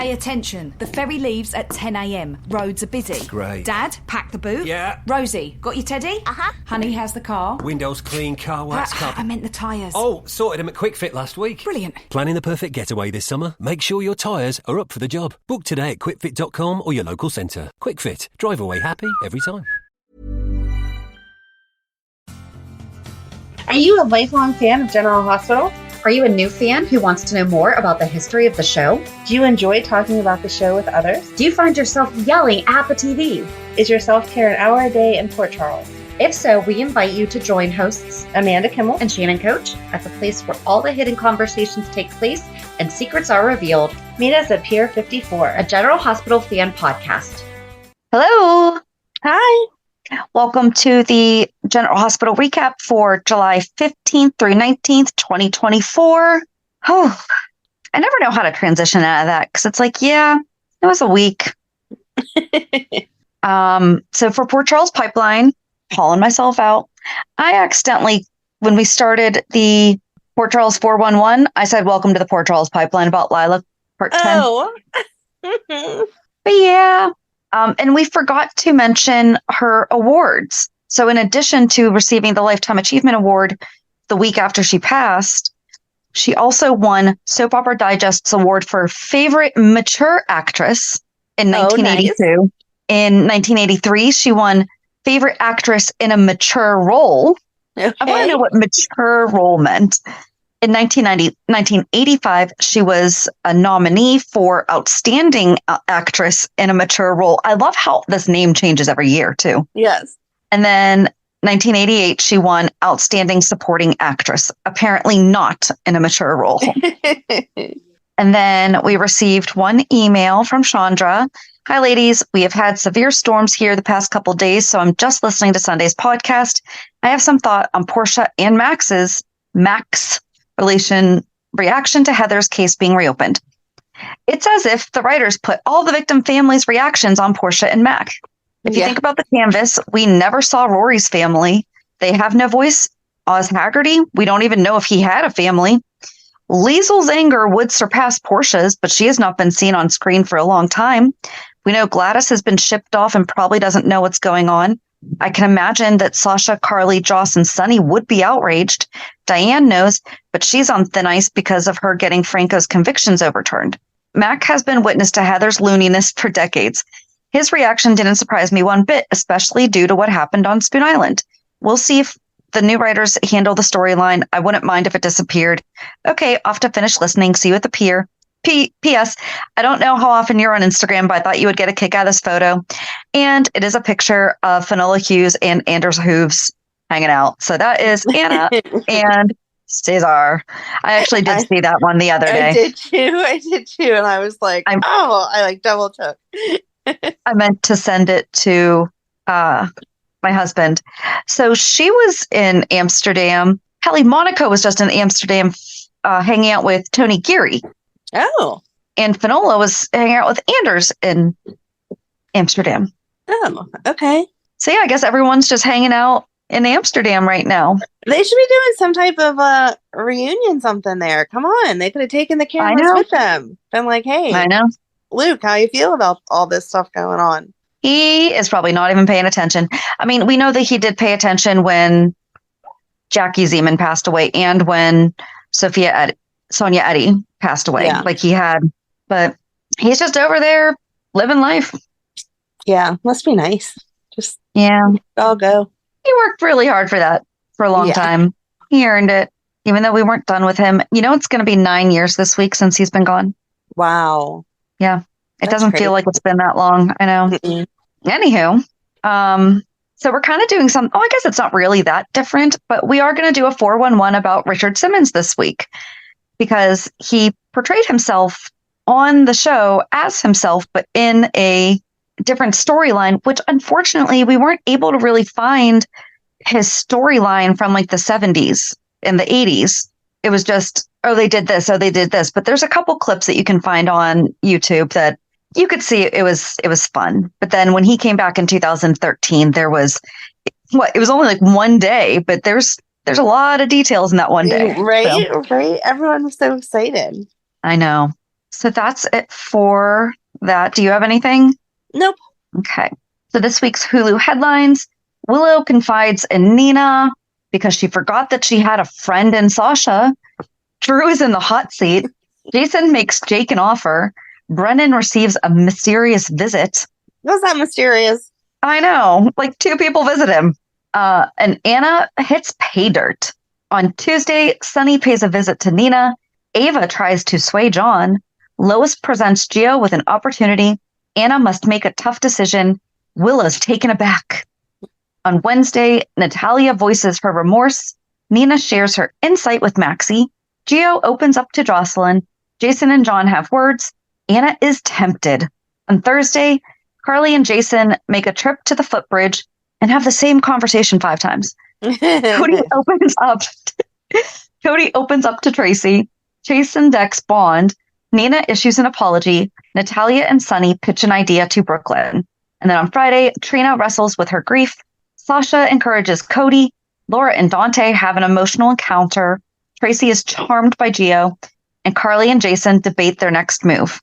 Pay attention. The ferry leaves at 10 a.m. Roads are busy. Great. Dad, pack the boot. Yeah. Rosie, got your teddy? Uh-huh. Honey, how's the car? Windows clean, car wax I meant the tyres. Oh, sorted them at Quick Fit last week. Brilliant. Planning the perfect getaway this summer? Make sure your tyres are up for the job. Book today at quickfit.com or your local centre. Quick Fit. Drive away happy every time. Are you a lifelong fan of General Hospital? Are you a new fan who wants to know more about the history of the show? Do you enjoy talking about the show with others? Do you find yourself yelling at the TV? Is your self-care an hour a day in Port Charles? If so, we invite you to join hosts Amanda Kimmel and Shannon Coach at the place where all the hidden conversations take place and secrets are revealed. Meet us at Pier 54, A General Hospital fan podcast. Hello. Hi. Welcome to the General Hospital recap for July 15th through 19th, 2024. Oh, I never know how to transition out of that because it's like, yeah, it was a week. So for Port Charles Pipeline, hauling myself out, I accidentally, when we started the Port Charles 411, I said, welcome to the Port Charles Pipeline about Lila, part 10. Oh. But yeah. And we forgot to mention her awards. So in addition to receiving the Lifetime Achievement Award the week after she passed, she also won Soap Opera Digest's award for Favorite Mature Actress in 1982. Nice. In 1983, she won Favorite Actress in a Mature Role. Okay. I want to know what mature role meant. In 1985, she was a nominee for Outstanding Actress in a Mature Role. I love how this name changes every year, too. Yes. And then 1988, she won Outstanding Supporting Actress, apparently not in a mature role. And then we received one email from Chandra. Hi, ladies. We have had severe storms here the past couple of days, so I'm just listening to Sunday's podcast. I have some thought on Portia and Max's reaction to Heather's case being reopened. It's as if the writers put all the victim families' reactions on Portia and Mac. If you think about the canvas, we never saw Rory's family. They have no voice. Oz Haggerty, we don't even know if he had a family. Liesel's anger would surpass Portia's, but she has not been seen on screen for a long time. We know Gladys has been shipped off and probably doesn't know what's going on. I can imagine that Sasha, Carly, Joss, and Sonny would be outraged. Diane knows, but she's on thin ice because of her getting Franco's convictions overturned. Mac has been witness to Heather's looniness for decades. His reaction didn't surprise me one bit, especially due to what happened on Spoon Island. We'll see if the new writers handle the storyline. I wouldn't mind if it disappeared. Okay, off to finish listening. See you at the pier. P.S. I don't know how often you're on Instagram, but I thought you would get a kick out of this photo. And it is a picture of Finola Hughes and Anders Hooves hanging out. So that is Anna and Cesar. I actually did see that one the other day. I did too. And I was like, I double took. I meant to send it to my husband. So she was in Amsterdam. Kelly Monaco was just in Amsterdam hanging out with Tony Geary. Oh. And Finola was hanging out with Anders in Amsterdam. Oh, okay. So yeah, I guess everyone's just hanging out in Amsterdam right now. They should be doing some type of reunion something there. Come on. They could have taken the cameras with them. Been like, hey, I know. Luke, how you feel about all this stuff going on? He is probably not even paying attention. I mean, we know that he did pay attention when Jackie Zeman passed away and when Sonia Eddy passed away. Yeah. Like he had, but he's just over there living life. Yeah, must be nice. Just I'll go. He worked really hard for that for a long time. He earned it, even though we weren't done with him. You know, it's going to be 9 years this week since he's been gone. Wow. Yeah. It That's doesn't crazy. feel like it's been that long. I know. Mm-mm. Anywho, so we're kind of doing I guess it's not really that different, but we are going to do a 411 about Richard Simmons this week because he portrayed himself on the show as himself, but in a different storyline, which unfortunately we weren't able to really find his storyline from like the 70s and the 80s. It was just, they did this. But there's a couple clips that you can find on YouTube that you could see it was fun. But then when he came back in 2013, there was it was only like one day, but there's a lot of details in that one day. Right. Everyone was so excited. I know. So that's it for that. Do you have anything? Nope. Okay. So this week's Hulu headlines. Willow confides in Nina because she forgot that she had a friend in Sasha. Drew is in the hot seat. Jason makes Jake an offer. Brennan receives a mysterious visit. Was that mysterious? I know. Like 2 people visit him. And Anna hits pay dirt. On Tuesday, Sonny pays a visit to Nina. Ava tries to sway John. Lois presents Gio with an opportunity. Anna must make a tough decision. Willow's taken aback. On Wednesday, Natalia voices her remorse. Nina shares her insight with Maxie. Gio opens up to Jocelyn. Jason and John have words. Anna is tempted. On Thursday, Carly and Jason make a trip to the footbridge and have the same conversation 5 times. Cody opens up to Tracy. Chase and Dex bond. Nina issues an apology. Natalia and Sonny pitch an idea to Brooklyn. And then on Friday, Trina wrestles with her grief. Sasha encourages Cody. Laura and Dante have an emotional encounter. Tracy is charmed by Gio. And Carly and Jason debate their next move.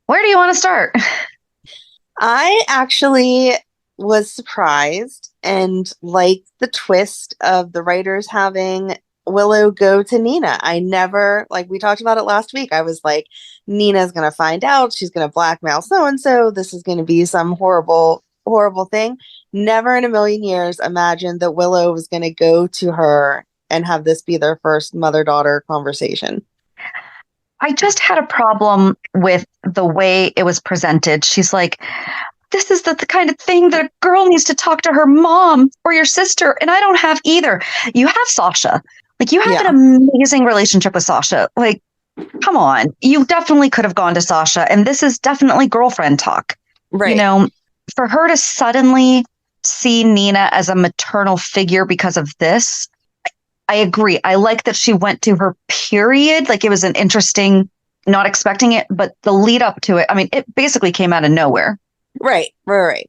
Where do you want to start? I actually was surprised and liked the twist of the writers having Willow go to Nina. I never, like we talked about it last week, I was like, Nina's going to find out. She's going to blackmail so-and-so. This is going to be some horrible, horrible thing. Never in a million years imagined that Willow was going to go to her and have this be their first mother-daughter conversation. I just had a problem with the way it was presented. She's like, this is the kind of thing that a girl needs to talk to her mom or your sister. And I don't have either. You have Sasha. Like, you have an amazing relationship with Sasha. Like, come on. You definitely could have gone to Sasha. And this is definitely girlfriend talk. Right. You know, for her to suddenly see Nina as a maternal figure because of this, I agree. I like that she went to her period. Like, it was an interesting, not expecting it, but the lead up to it, I mean, it basically came out of nowhere. Right.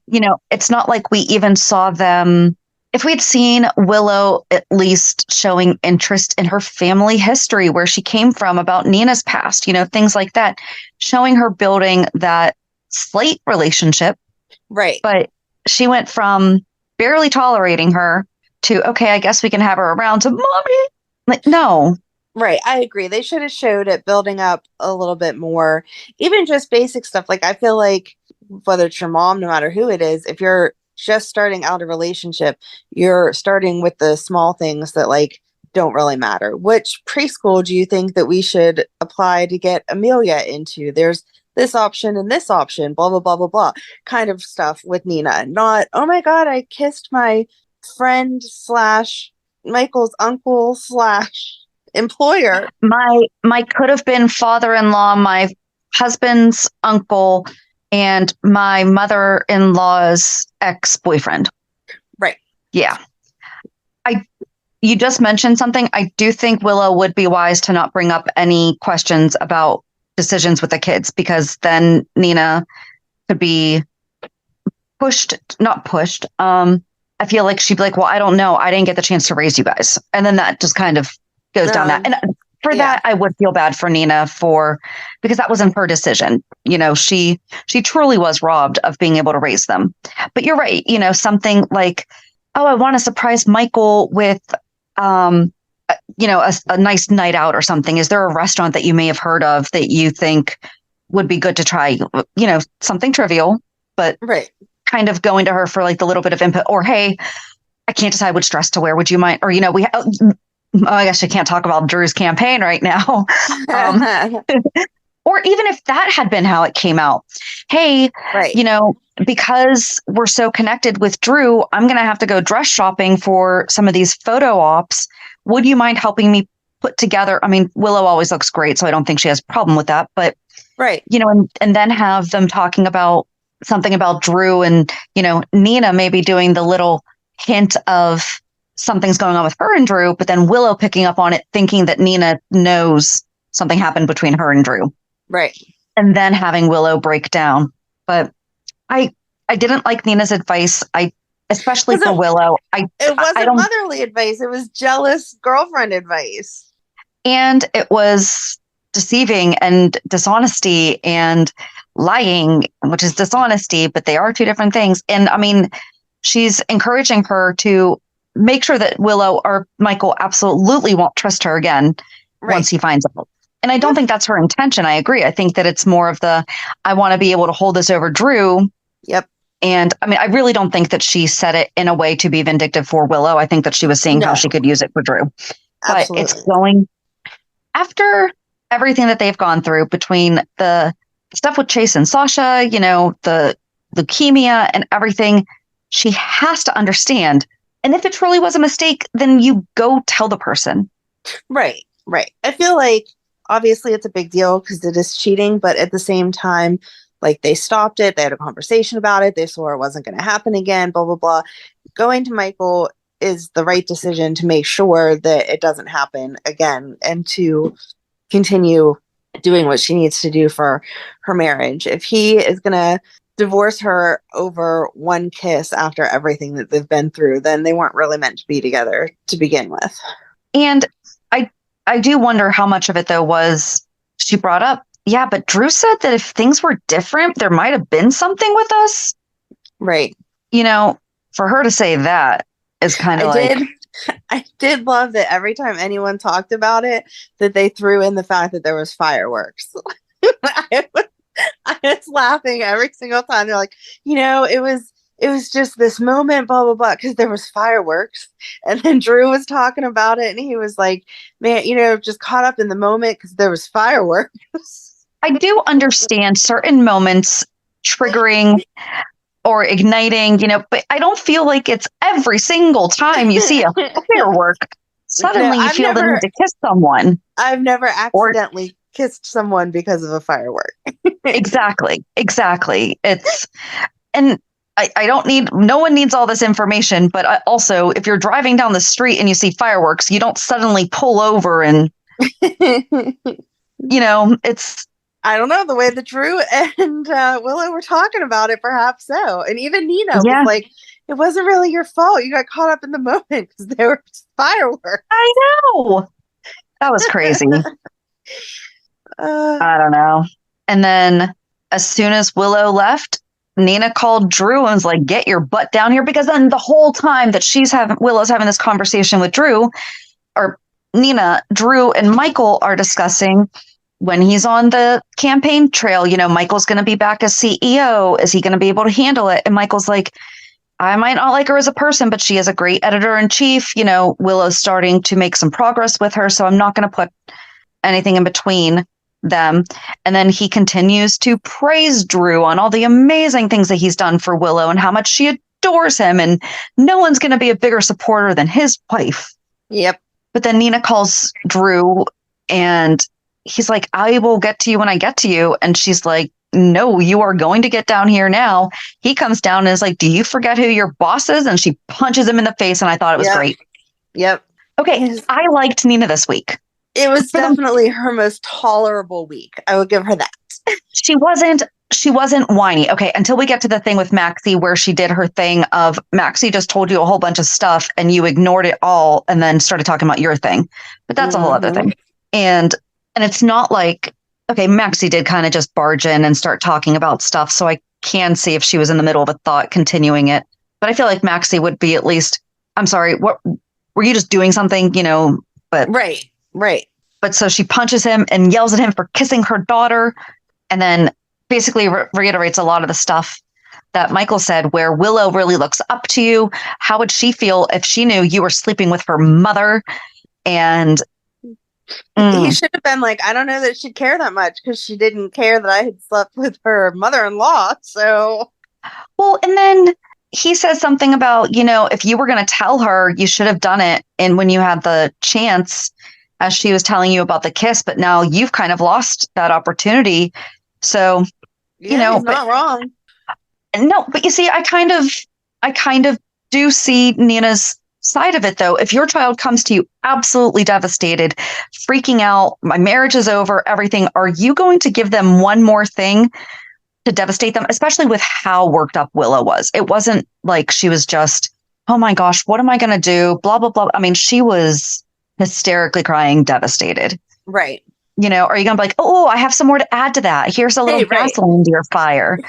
You know, it's not like we even saw them. If we'd seen Willow at least showing interest in her family history, where she came from, about Nina's past, you know, things like that, showing her building that slight relationship. Right. But she went from barely tolerating her to, okay, I guess we can have her around, to mommy. Like, no. Right. I agree. They should have showed it building up a little bit more, even just basic stuff. Like, I feel like whether it's your mom, no matter who it is, if you're just starting out a relationship, you're starting with the small things that like don't really matter. Which preschool do you think that we should apply to get Amelia into? There's this option and this option, blah, blah, blah, blah, blah, kind of stuff with Nina. Not, oh my God, I kissed my friend / Michael's uncle / employer. My could have been father-in-law, my husband's uncle, and my mother-in-law's ex-boyfriend. Right. Yeah. You just mentioned something. I do think Willow would be wise to not bring up any questions about decisions with the kids, because then Nina could be not pushed. I feel like she'd be like, well, I don't know. I didn't get the chance to raise you guys. And then that just kind of goes down that. And for that, I would feel bad for Nina because that wasn't her decision. You know, she truly was robbed of being able to raise them. But you're right. You know, something like, oh, I want to surprise Michael with, you know, a nice night out or something. Is there a restaurant that you may have heard of that you think would be good to try? You know, something trivial, but kind of going to her for like the little bit of input. Or, hey, I can't decide which dress to wear. Would you mind? Or, you know, I guess I can't talk about Drew's campaign right now. Or even if that had been how it came out. Hey, you know, because we're so connected with Drew, I'm going to have to go dress shopping for some of these photo ops. Would you mind helping me put together? I mean, Willow always looks great, so I don't think she has a problem with that. But, you know, and then have them talking about something about Drew and, you know, Nina maybe doing the little hint of something's going on with her and Drew, but then Willow picking up on it, thinking that Nina knows something happened between her and Drew. Right. And then having Willow break down. But I didn't like Nina's advice. Especially for Willow. It wasn't motherly advice. It was jealous girlfriend advice. And it was deceiving and dishonesty and lying, which is dishonesty, but they are two different things. And I mean, she's encouraging her to make sure that Willow or Michael absolutely won't trust her again once he finds out. And I don't think that's her intention. I agree. I think that it's more of I want to be able to hold this over Drew. Yep. And I mean, I really don't think that she said it in a way to be vindictive for Willow. I think that she was seeing how she could use it for Drew. But it's going after everything that they've gone through between the stuff with Chase and Sasha, the leukemia and everything. She has to understand. And if it truly was a mistake, then you go tell the person. Right. I feel like obviously it's a big deal because it is cheating, but at the same time, like they stopped it. They had a conversation about it. They swore it wasn't going to happen again, blah, blah, blah. Going to Michael is the right decision to make sure that it doesn't happen again and to continue doing what she needs to do for her marriage. If he is going to divorce her over one kiss after everything that they've been through, then they weren't really meant to be together to begin with. And I do wonder how much of it, though, was she brought up, yeah, but Drew said that if things were different, there might have been something with us. Right. For her to say that is kind of I did love that every time anyone talked about it, that they threw in the fact that there was fireworks. I was laughing every single time. They're like, it was just this moment, blah, blah, blah, because there was fireworks. And then Drew was talking about it and he was like, man, just caught up in the moment because there was fireworks. I do understand certain moments triggering or igniting, but I don't feel like it's every single time you see a firework. Suddenly you feel the need to kiss someone. I've never accidentally kissed someone because of a firework. Exactly. No one needs all this information, but also if you're driving down the street and you see fireworks, you don't suddenly pull over and, it's. I don't know, the way that Drew and Willow were talking about it, perhaps so. And even Nina was like, it wasn't really your fault. You got caught up in the moment because there were fireworks. I know. That was crazy. I don't know. And then as soon as Willow left, Nina called Drew and was like, get your butt down here. Because then the whole time that Willow's having this conversation with Drew, or Nina, Drew and Michael are discussing when he's on the campaign trail, Michael's going to be back as CEO. Is he going to be able to handle it? And Michael's like, I might not like her as a person, but she is a great editor-in-chief. Willow's starting to make some progress with her, so I'm not going to put anything in between them. And then he continues to praise Drew on all the amazing things that he's done for Willow and how much she adores him. And no one's going to be a bigger supporter than his wife. Yep. But then Nina calls Drew and he's like, I will get to you when I get to you. And she's like, no, you are going to get down here now. He comes down and is like, do you forget who your boss is? And she punches him in the face. And I thought it was great. Yep. Okay. I liked Nina this week. It was definitely her most tolerable week. I would give her that. She wasn't whiny. Okay. Until we get to the thing with Maxie, where she did her thing of Maxie just told you a whole bunch of stuff and you ignored it all and then started talking about your thing. But that's a whole other thing. And it's not like, okay, Maxie did kind of just barge in and start talking about stuff. So I can see if she was in the middle of a thought continuing it. But I feel like Maxie would be at least, I'm sorry, what were you just doing something, but right. But so she punches him and yells at him for kissing her daughter. And then basically reiterates a lot of the stuff that Michael said, where Willow really looks up to you. How would she feel if she knew you were sleeping with her mother? And he should have been like, I don't know that she'd care that much because she didn't care that I had slept with her mother-in-law. So, well, and then he says something about, if you were going to tell her, you should have done it. And when you had the chance, as she was telling you about the kiss, but now you've kind of lost that opportunity. So, he's not wrong. No, but you see, I kind of do see Nina's side of it, though. If your child comes to you absolutely devastated, freaking out, my marriage is over, everything, are you going to give them one more thing to devastate them, especially with how worked up Willow was? It wasn't like she was just, oh my gosh, what am I going to do? Blah, blah, blah. I mean, she was hysterically crying, devastated. Right. are you going to be like, oh, I have some more to add to that. Here's a little gasoline to your fire.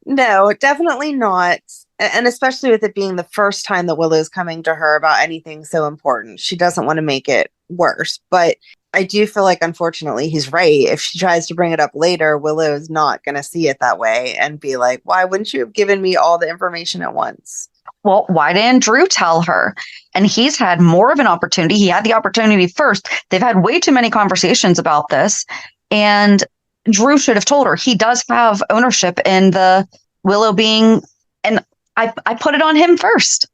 No, definitely not. And especially with it being the first time that Willow's coming to her about anything so important, she doesn't want to make it worse. But I do feel like, unfortunately, he's right. If she tries to bring it up later, Willow's not going to see it that way and be like, why wouldn't you have given me all the information at once? Well, why didn't Drew tell her? And he's had more of an opportunity. He had the opportunity first. They've had way too many conversations about this. And Drew should have told her. He does have ownership in the Willow being, and I put it on him first.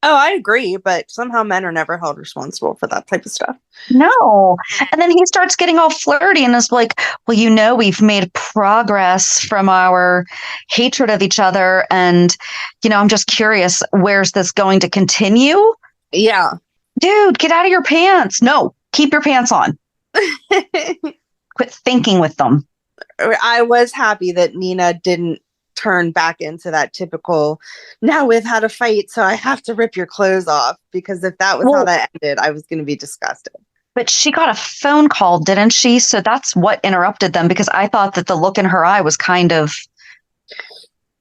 Oh, I agree, but somehow men are never held responsible for that type of stuff. No. And then he starts getting all flirty and is like, well, we've made progress from our hatred of each other. And, I'm just curious, where's this going to continue? Yeah. Dude, get out of your pants. No, keep your pants on. Quit thinking with them. I was happy that Nina didn't turn back into that typical, now we've had a fight, so I have to rip your clothes off, because if that was how that ended, I was going to be disgusted. But she got a phone call, didn't she? So that's what interrupted them, because I thought that the look in her eye was kind of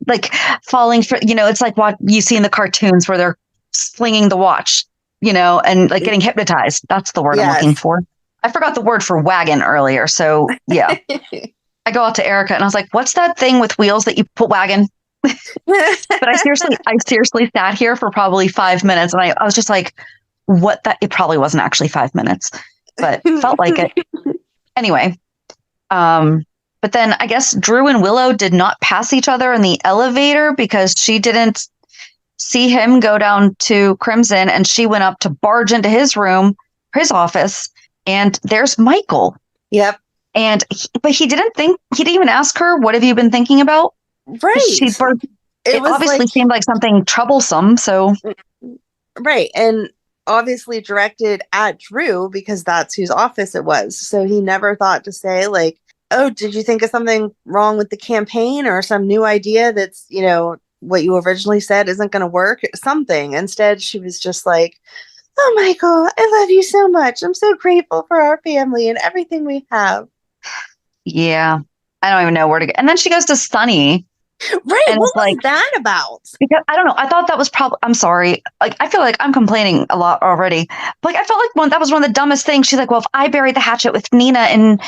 like falling for, it's like what you see in the cartoons where they're slinging the watch, and like getting hypnotized. That's the word I'm looking for. I forgot the word for wagon earlier. So yeah. I go out to Erica and I was like, what's that thing with wheels that you put wagon? But I seriously sat here for probably 5 minutes. And I was just like, what that? It probably wasn't actually 5 minutes, but felt like it. Anyway. But then I guess Drew and Willow did not pass each other in the elevator because she didn't see him go down to Crimson, and she went up to barge into his room, his office, and there's Michael. Yep. But he didn't even ask her, what have you been thinking about? Right. It obviously seemed like something troublesome. So. Right. And obviously directed at Drew, because that's whose office it was. So he never thought to say like, oh, did you think of something wrong with the campaign or some new idea that's, what you originally said isn't going to work? Something. Instead, she was just like, oh, Michael, I love you so much. I'm so grateful for our family and everything we have. Yeah, I don't even know where to go. And then she goes to Sonny. Right. What was that about? Because I don't know. I thought that was probably, I'm sorry. Like, I feel like I'm complaining a lot already. Like, I felt like that was one of the dumbest things. She's like, well, if I buried the hatchet with Nina and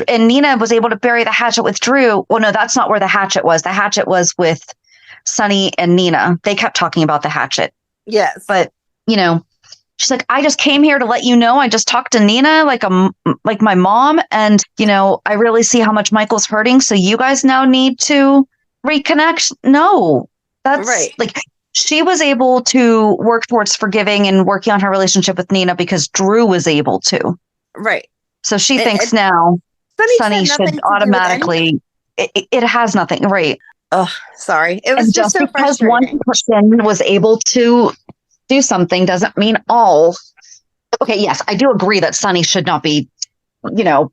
Nina was able to bury the hatchet with Drew. Well, no, that's not where the hatchet was. The hatchet was with Sonny and Nina. They kept talking about the hatchet. Yes. But, she's like, I just came here to let you know. I just talked to Nina like my mom. And, I really see how much Michael's hurting. So you guys now need to reconnect. No, that's right. Like, she was able to work towards forgiving and working on her relationship with Nina because Drew was able to. Right. So she thinks now Sonny should automatically, it has nothing. Right. Oh, sorry. It was just so because one person was able to do something doesn't mean all. Okay, yes, I do agree that Sonny should not be, I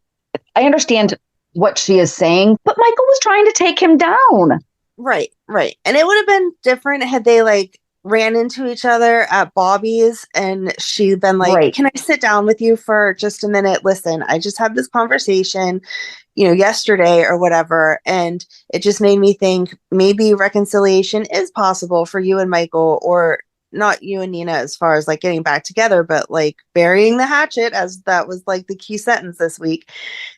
understand what she is saying, but Michael was trying to take him down. Right. And it would have been different had they ran into each other at Bobby's and she'd been like, right. Can I sit down with you for just a minute? Listen, I just had this conversation, yesterday or whatever. And it just made me think maybe reconciliation is possible for you and Michael, or not you and Nina as far as getting back together, but burying the hatchet, as that was the key sentence this week.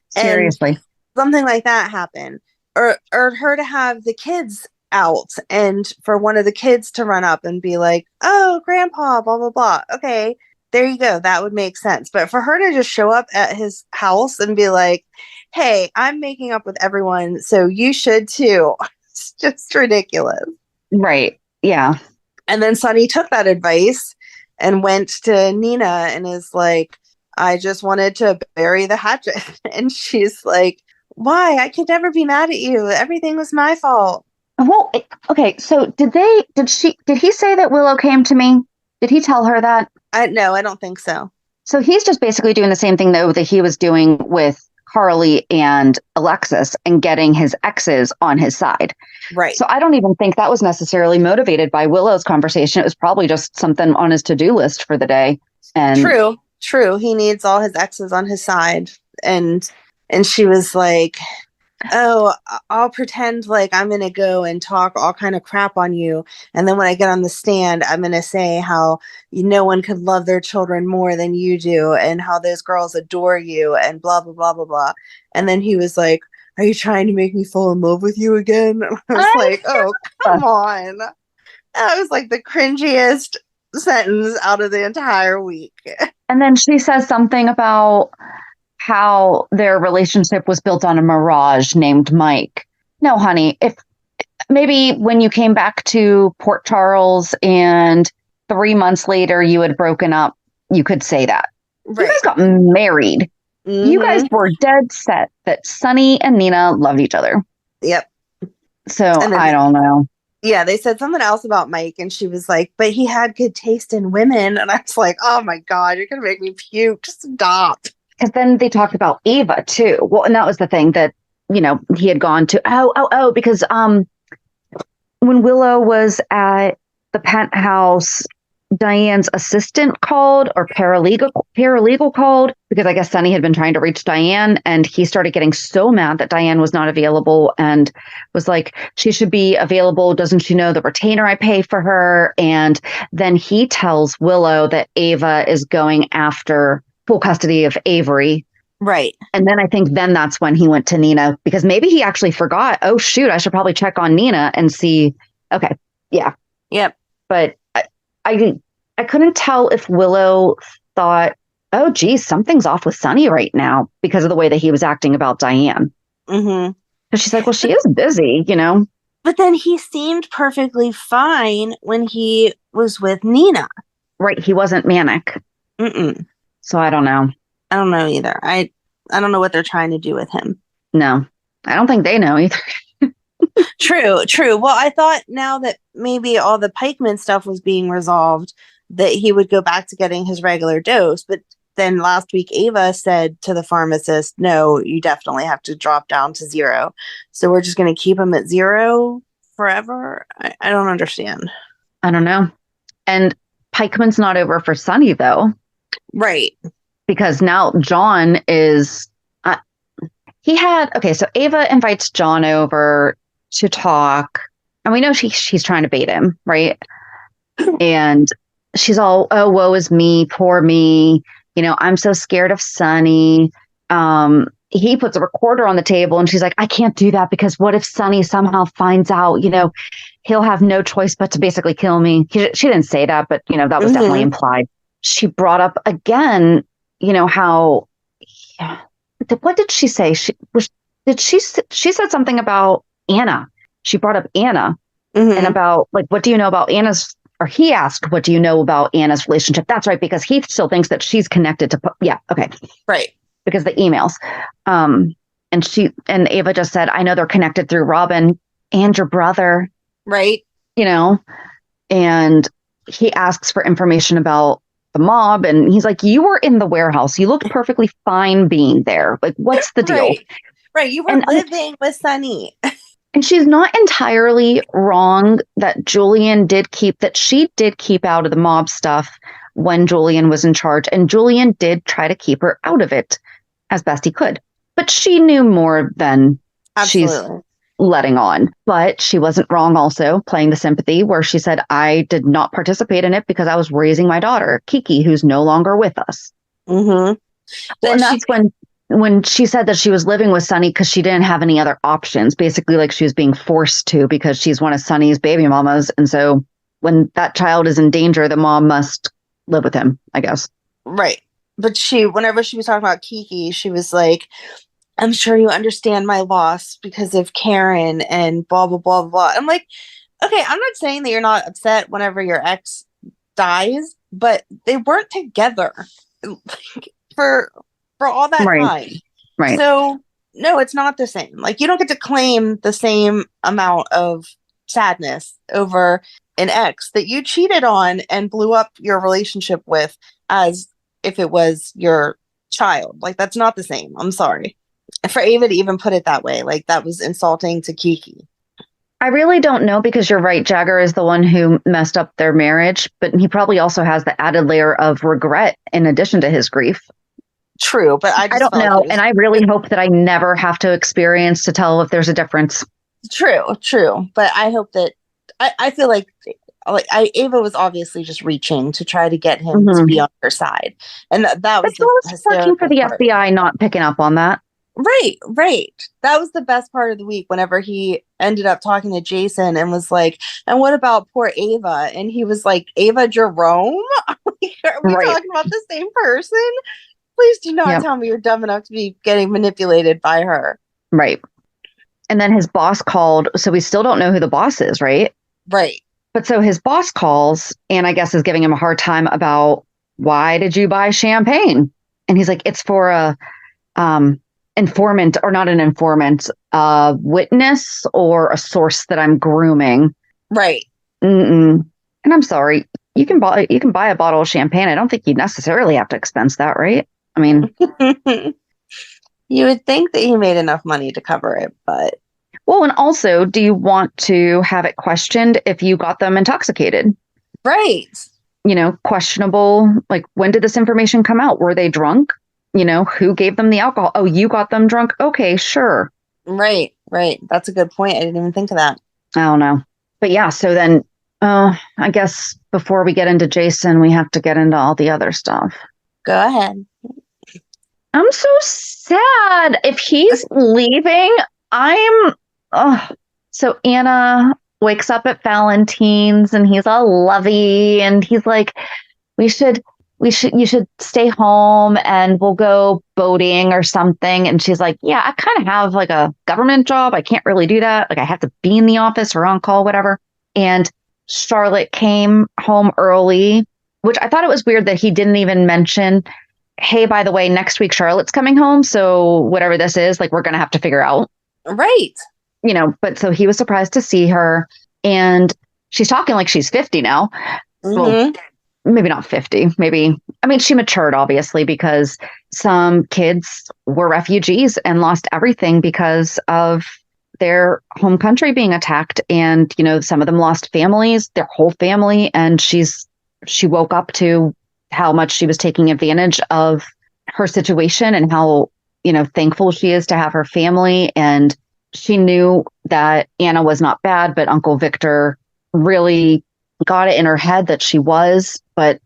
Seriously. And something like that happen, or her to have the kids out and for one of the kids to run up and be like, oh, grandpa, blah, blah, blah. Okay, there you go. That would make sense. But for her to just show up at his house and be like, hey, I'm making up with everyone, so you should too. It's just ridiculous. Right. Yeah. And then Sonny took that advice and went to Nina and is like, I just wanted to bury the hatchet. And she's like, why? I could never be mad at you. Everything was my fault. Well, okay. So did he say that Willow came to me? Did he tell her that? No, I don't think so. So he's just basically doing the same thing though that he was doing with Carly and Alexis and getting his exes on his side. Right. So I don't even think that was necessarily motivated by Willow's conversation. It was probably just something on his to-do list for the day. And True. He needs all his exes on his side. and she was like, oh, I'll pretend like I'm going to go and talk all kind of crap on you. And then when I get on the stand, I'm going to say how no one could love their children more than you do and how those girls adore you and blah, blah, blah, blah, blah. And then he was like, are you trying to make me fall in love with you again? And I was like, oh, come on. That was like the cringiest sentence out of the entire week. And then she says something about how their relationship was built on a mirage named Mike. No, honey, if maybe when you came back to Port Charles and 3 months later you had broken up, you could say that. Right. You guys got married. Mm-hmm. You guys were dead set that Sonny and Nina loved each other. Yep. So I don't know. Yeah, they said something else about Mike, and she was like, but he had good taste in women. And I was like, oh my God, you're going to make me puke. Just stop. Because then they talked about Ava too. Well, and that was the thing that, he had gone to, because when Willow was at the penthouse, Diane's assistant called, or paralegal called, because I guess Sonny had been trying to reach Diane, and he started getting so mad that Diane was not available and was like, she should be available. Doesn't she know the retainer I pay for her? And then he tells Willow that Ava is going after full custody of Avery. Right. And then I think that's when he went to Nina, because maybe he actually forgot, oh shoot, I should probably check on Nina and see. Okay. Yeah. Yep. But I couldn't tell if Willow thought, oh geez, something's off with Sonny right now because of the way that he was acting about Diane. Mm-hmm. Because she's like, well, she is busy, But then he seemed perfectly fine when he was with Nina. Right. He wasn't manic. Mm-mm. So I don't know. I don't know either. I don't know what they're trying to do with him. No, I don't think they know either. True. Well, I thought now that maybe all the pikeman stuff was being resolved, that he would go back to getting his regular dose. But then last week, Ava said to the pharmacist, no, you definitely have to drop down to 0. So we're just going to keep him at 0 forever. I don't understand. I don't know. And pikeman's not over for Sonny, though. Right. Because now John is, so Ava invites John over to talk, and we know she's trying to bait him, right? And she's all, oh, woe is me, poor me. I'm so scared of Sonny. He puts a recorder on the table, and she's like, I can't do that because what if Sonny somehow finds out, he'll have no choice but to basically kill me. She didn't say that, but, that was definitely implied. She brought up again, how, what did she say? She said something about Anna. She brought up Anna and about what do you know about Anna's, or he asked, what do you know about Anna's relationship? That's right. Because he still thinks that she's connected to, yeah. Okay. Right. Because the emails, and Ava just said, I know they're connected through Robin and your brother. Right. And he asks for information about the mob, and he's like, you were in the warehouse. You looked perfectly fine being there. Like, what's the deal? Right. You were living with Sonny. And she's not entirely wrong that she did keep out of the mob stuff when Julian was in charge. And Julian did try to keep her out of it as best he could. But she knew more than she's letting on. But she wasn't wrong also playing the sympathy where she said, I did not participate in it because I was raising my daughter, Kiki, who's no longer with us. Mm-hmm. Well, and that's when she said that she was living with Sonny because she didn't have any other options, basically like she was being forced to because she's one of Sonny's baby mamas. And so when that child is in danger, the mom must live with him, I guess. Right. But whenever she was talking about Kiki, she was like, I'm sure you understand my loss because of Karen and blah, blah, blah, blah. I'm like, okay, I'm not saying that you're not upset whenever your ex dies, but they weren't together for all that time. Right. So, no, it's not the same. Like, you don't get to claim the same amount of sadness over an ex that you cheated on and blew up your relationship with as if it was your child. Like, that's not the same. I'm sorry. For Ava to even put it that way, like, that was insulting to Kiki. I really don't know, because you're right. Jagger is the one who messed up their marriage, but he probably also has the added layer of regret in addition to his grief. True, but I don't felt like know. it was And I really hope that I never have to experience to tell if there's a difference. true. But I hope that I feel like Ava was obviously just reaching to try to get him to be on her side, and that was But she was working for hysterical the part. FBI, not picking up on that. Right. That was the best part of the week whenever he ended up talking to Jason and was like, and what about poor Ava? And he was like, Ava Jerome? Are we talking about the same person? Please do not tell me you're dumb enough to be getting manipulated by her. Right. And then his boss called. So we still don't know who the boss is, right? Right. But so his boss calls and I guess is giving him a hard time about why did you buy champagne? And he's like, it's for a informant, or not an informant, a witness or a source that I'm grooming. Right. And I'm sorry, you can buy a bottle of champagne. I don't think you necessarily have to expense that, right? I mean, you would think that he made enough money to cover it, but well, and also, do you want to have it questioned if you got them intoxicated? Right. You know, questionable. Like, when did this information come out? Were they drunk? You know, who gave them the alcohol? Oh, you got them drunk? Okay, sure. Right. That's a good point. I didn't even think of that. I don't know. But yeah, so then I guess before we get into Jason, we have to get into all the other stuff. Go ahead. I'm so sad. If he's leaving, so Anna wakes up at Valentine's and he's all lovey and he's like, you should stay home and we'll go boating or something. And she's like, yeah, I kind of have like a government job. I can't really do that. Like I have to be in the office or on call, whatever. And Charlotte came home early, which I thought it was weird that he didn't even mention, hey, by the way, next week Charlotte's coming home. So whatever this is, like, we're going to have to figure out. Right. You know, but so he was surprised to see her and she's talking like she's 50 now. Well, maybe not 50, maybe. I mean, she matured, obviously, because some kids were refugees and lost everything because of their home country being attacked. And, you know, some of them lost families, their whole family. And she woke up to how much she was taking advantage of her situation and how, you know, thankful she is to have her family. And she knew that Anna was not bad, but Uncle Victor really got it in her head that she was, but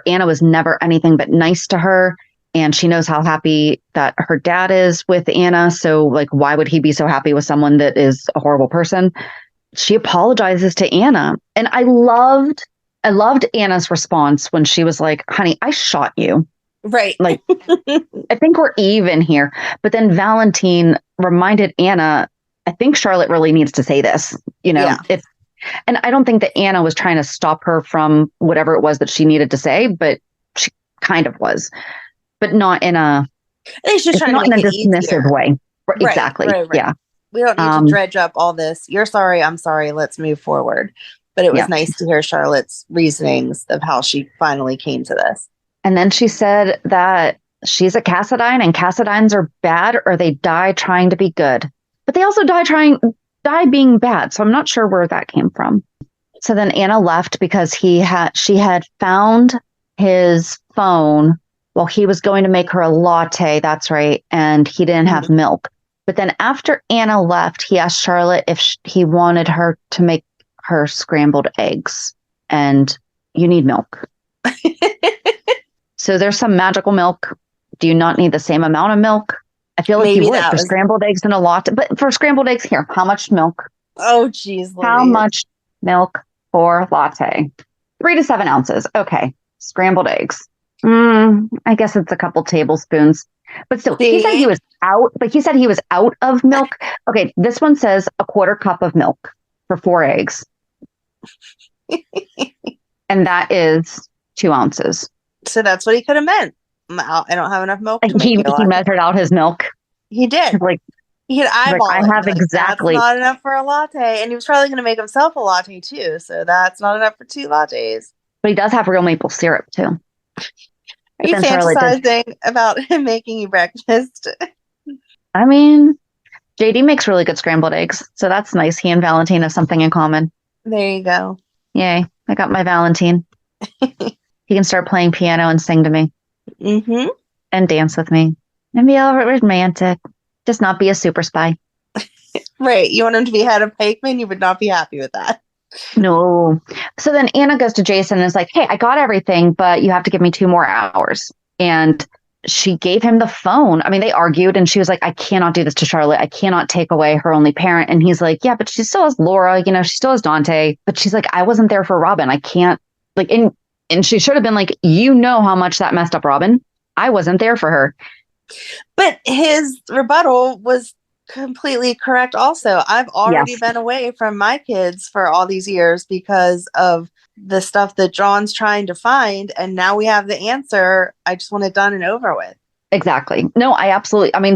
Anna was never anything but nice to her. And she knows how happy that her dad is with Anna. So like, why would he be so happy with someone that is a horrible person? She apologizes to Anna. And I loved Anna's response when she was like, honey, I shot you. Right. Like, I think we're even here. But then Valentine reminded Anna, I think Charlotte really needs to say this, you know, and I don't think that Anna was trying to stop her from whatever it was that she needed to say, but she kind of was, but not in a, it's just trying to make it dismissive easier. Way. Right, exactly. Right. Yeah. We don't need to dredge up all this. You're sorry. I'm sorry. Let's move forward. But it was nice to hear Charlotte's reasonings of how she finally came to this. And then she said that she's a Cassadine and Cassadines are bad or they die trying to be good. But they also die being bad. So I'm not sure where that came from. So then Anna left because she had found his phone while he was going to make her a latte. That's right. And he didn't have milk. But then after Anna left, he asked Charlotte if he wanted her to make her scrambled eggs. And you need milk. So there's some magical milk. Do you not need the same amount of milk? I feel like you would for scrambled eggs and a latte. But for scrambled eggs, here, how much milk? Oh, geez. How much milk for latte? 3 to 7 ounces. Okay. Scrambled eggs. I guess it's a couple tablespoons. But still, he said he was out. But he said he was out of milk. Okay. This one says a 1/4 cup of milk for 4 eggs. And that is 2 ounces. So that's what he could have meant. I don't have enough milk. He measured out his milk. He did. Like, he had eyeball. Like, I have exactly. That's not enough for a latte, and he was probably going to make himself a latte too. So that's not enough for 2 lattes. But he does have real maple syrup too. Are you fantasizing about him making you breakfast? I mean, JD makes really good scrambled eggs, so that's nice. He and Valentin have something in common. There you go. Yay! I got my Valentin. He can start playing piano and sing to me. Mm-hmm. and dance with me and be all romantic. Just not be a super spy. Right. You want him to be head of Pikeman? You would not be happy with that. No. So then Anna goes to Jason and is like, hey, I got everything, but you have to give me 2 more hours. And she gave him the phone. I mean, they argued and she was like, I cannot do this to Charlotte. I cannot take away her only parent. And he's like, yeah, but she still has Laura, she still has Dante. But she's like, I wasn't there for Robin. I can't and she should have been like, how much that messed up Robin. I wasn't there for her. But his rebuttal was completely correct also. I've already been away from my kids for all these years because of the stuff that John's trying to find, and now we have the answer. I just want it done and over with. Exactly. No,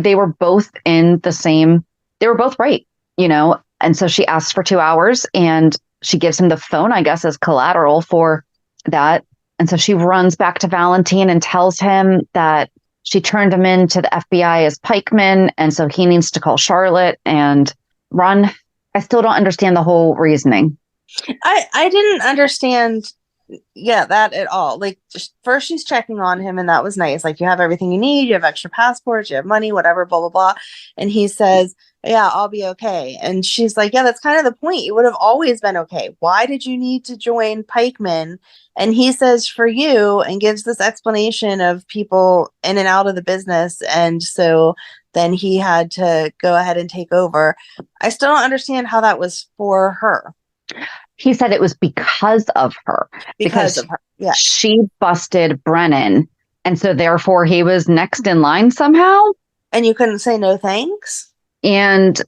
they were both they were both right, and so she asks for 2 hours and she gives him the phone, I guess, as collateral for that. And so she runs back to Valentin and tells him that she turned him into the FBI as pikeman, and so he needs to call Charlotte and run. I still don't understand the whole reasoning. I didn't understand, that at all. Like, first she's checking on him, and that was nice. Like, you have everything you need, you have extra passports, you have money, whatever, blah, blah, blah. And he says, yeah, I'll be okay. And she's like, yeah, that's kind of the point. You would have always been okay. Why did you need to join pikemen? And he says, for you, and gives this explanation of people in and out of the business. And so then he had to go ahead and take over. I still don't understand how that was for her. He said it was because of her. Because of her, yeah. She busted Brennan. And so therefore he was next in line somehow. And you couldn't say no thanks? And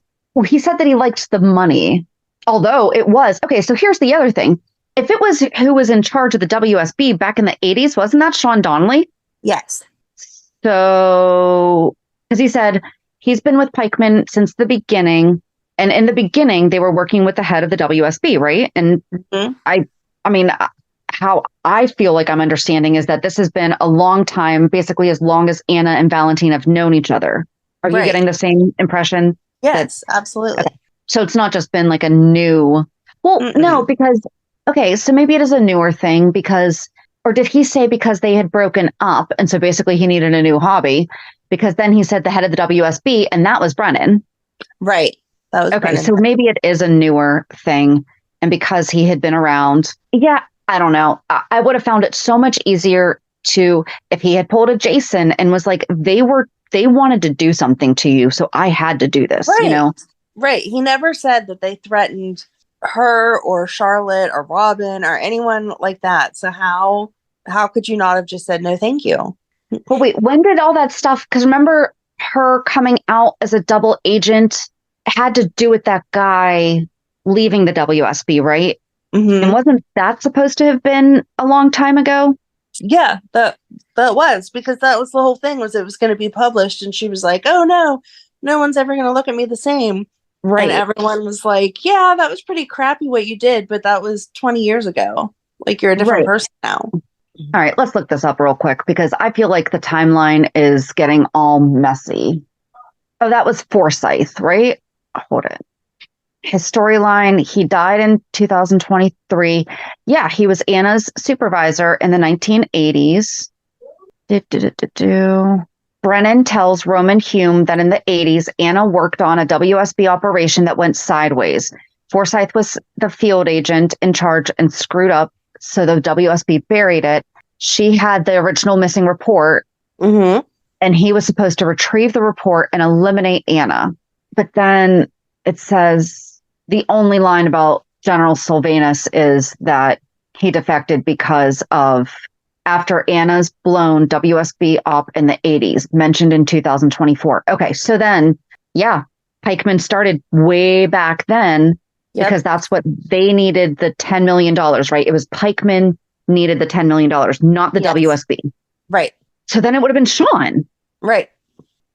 he said that he liked the money. Although it was, okay, so here's the other thing. If it was who was in charge of the WSB back in the 80s, wasn't that Sean Donnelly? Yes. So, because he said he's been with Pikeman since the beginning. And in the beginning, they were working with the head of the WSB, right? And I mean, how I feel like I'm understanding is that this has been a long time, basically as long as Anna and Valentin have known each other. Are you getting the same impression? Yes, absolutely. Okay. So it's not just been like a new... Well, no, because... Okay, so maybe it is a newer thing because... Or did he say because they had broken up and so basically he needed a new hobby? Because then he said the head of the WSB and that was Brennan. Right. That was okay, Brennan. So maybe it is a newer thing. And because he had been around... Yeah, I don't know. I would have found it so much easier to... If he had pulled a Jason and was like, they wanted to do something to you, so I had to do this, right. Right. He never said that they threatened her or Charlotte or Robin or anyone like that. So how could you not have just said no, thank you? But wait, when did all that stuff? Because remember, her coming out as a double agent had to do with that guy leaving the WSB, right? Mm-hmm. And wasn't that supposed to have been a long time ago? Yeah, that was, because that was the whole thing, was it was going to be published, and she was like, oh no one's ever going to look at me the same. Right. And everyone was like, yeah, that was pretty crappy what you did, but that was 20 years ago. Like, you're a different person now. All right, let's look this up real quick because I feel like the timeline is getting all messy. Oh, that was Forsyth, right? Hold it. His storyline, he died in 2023. Yeah, he was Anna's supervisor in the 1980s. Brennan tells Roman Hume that in the 80s, Anna worked on a WSB operation that went sideways. Forsyth was the field agent in charge and screwed up, so the WSB buried it. She had the original missing report, and he was supposed to retrieve the report and eliminate Anna. But then it says the only line about General Sylvanus is that he defected because of after Anna's blown WSB op in the 80s, mentioned in 2024. Okay, so then, yeah, Pikeman started way back then because that's what they needed, the $10 million, right? It was Pikeman needed the $10 million, not the WSB. Right. So then it would have been Sean. Right.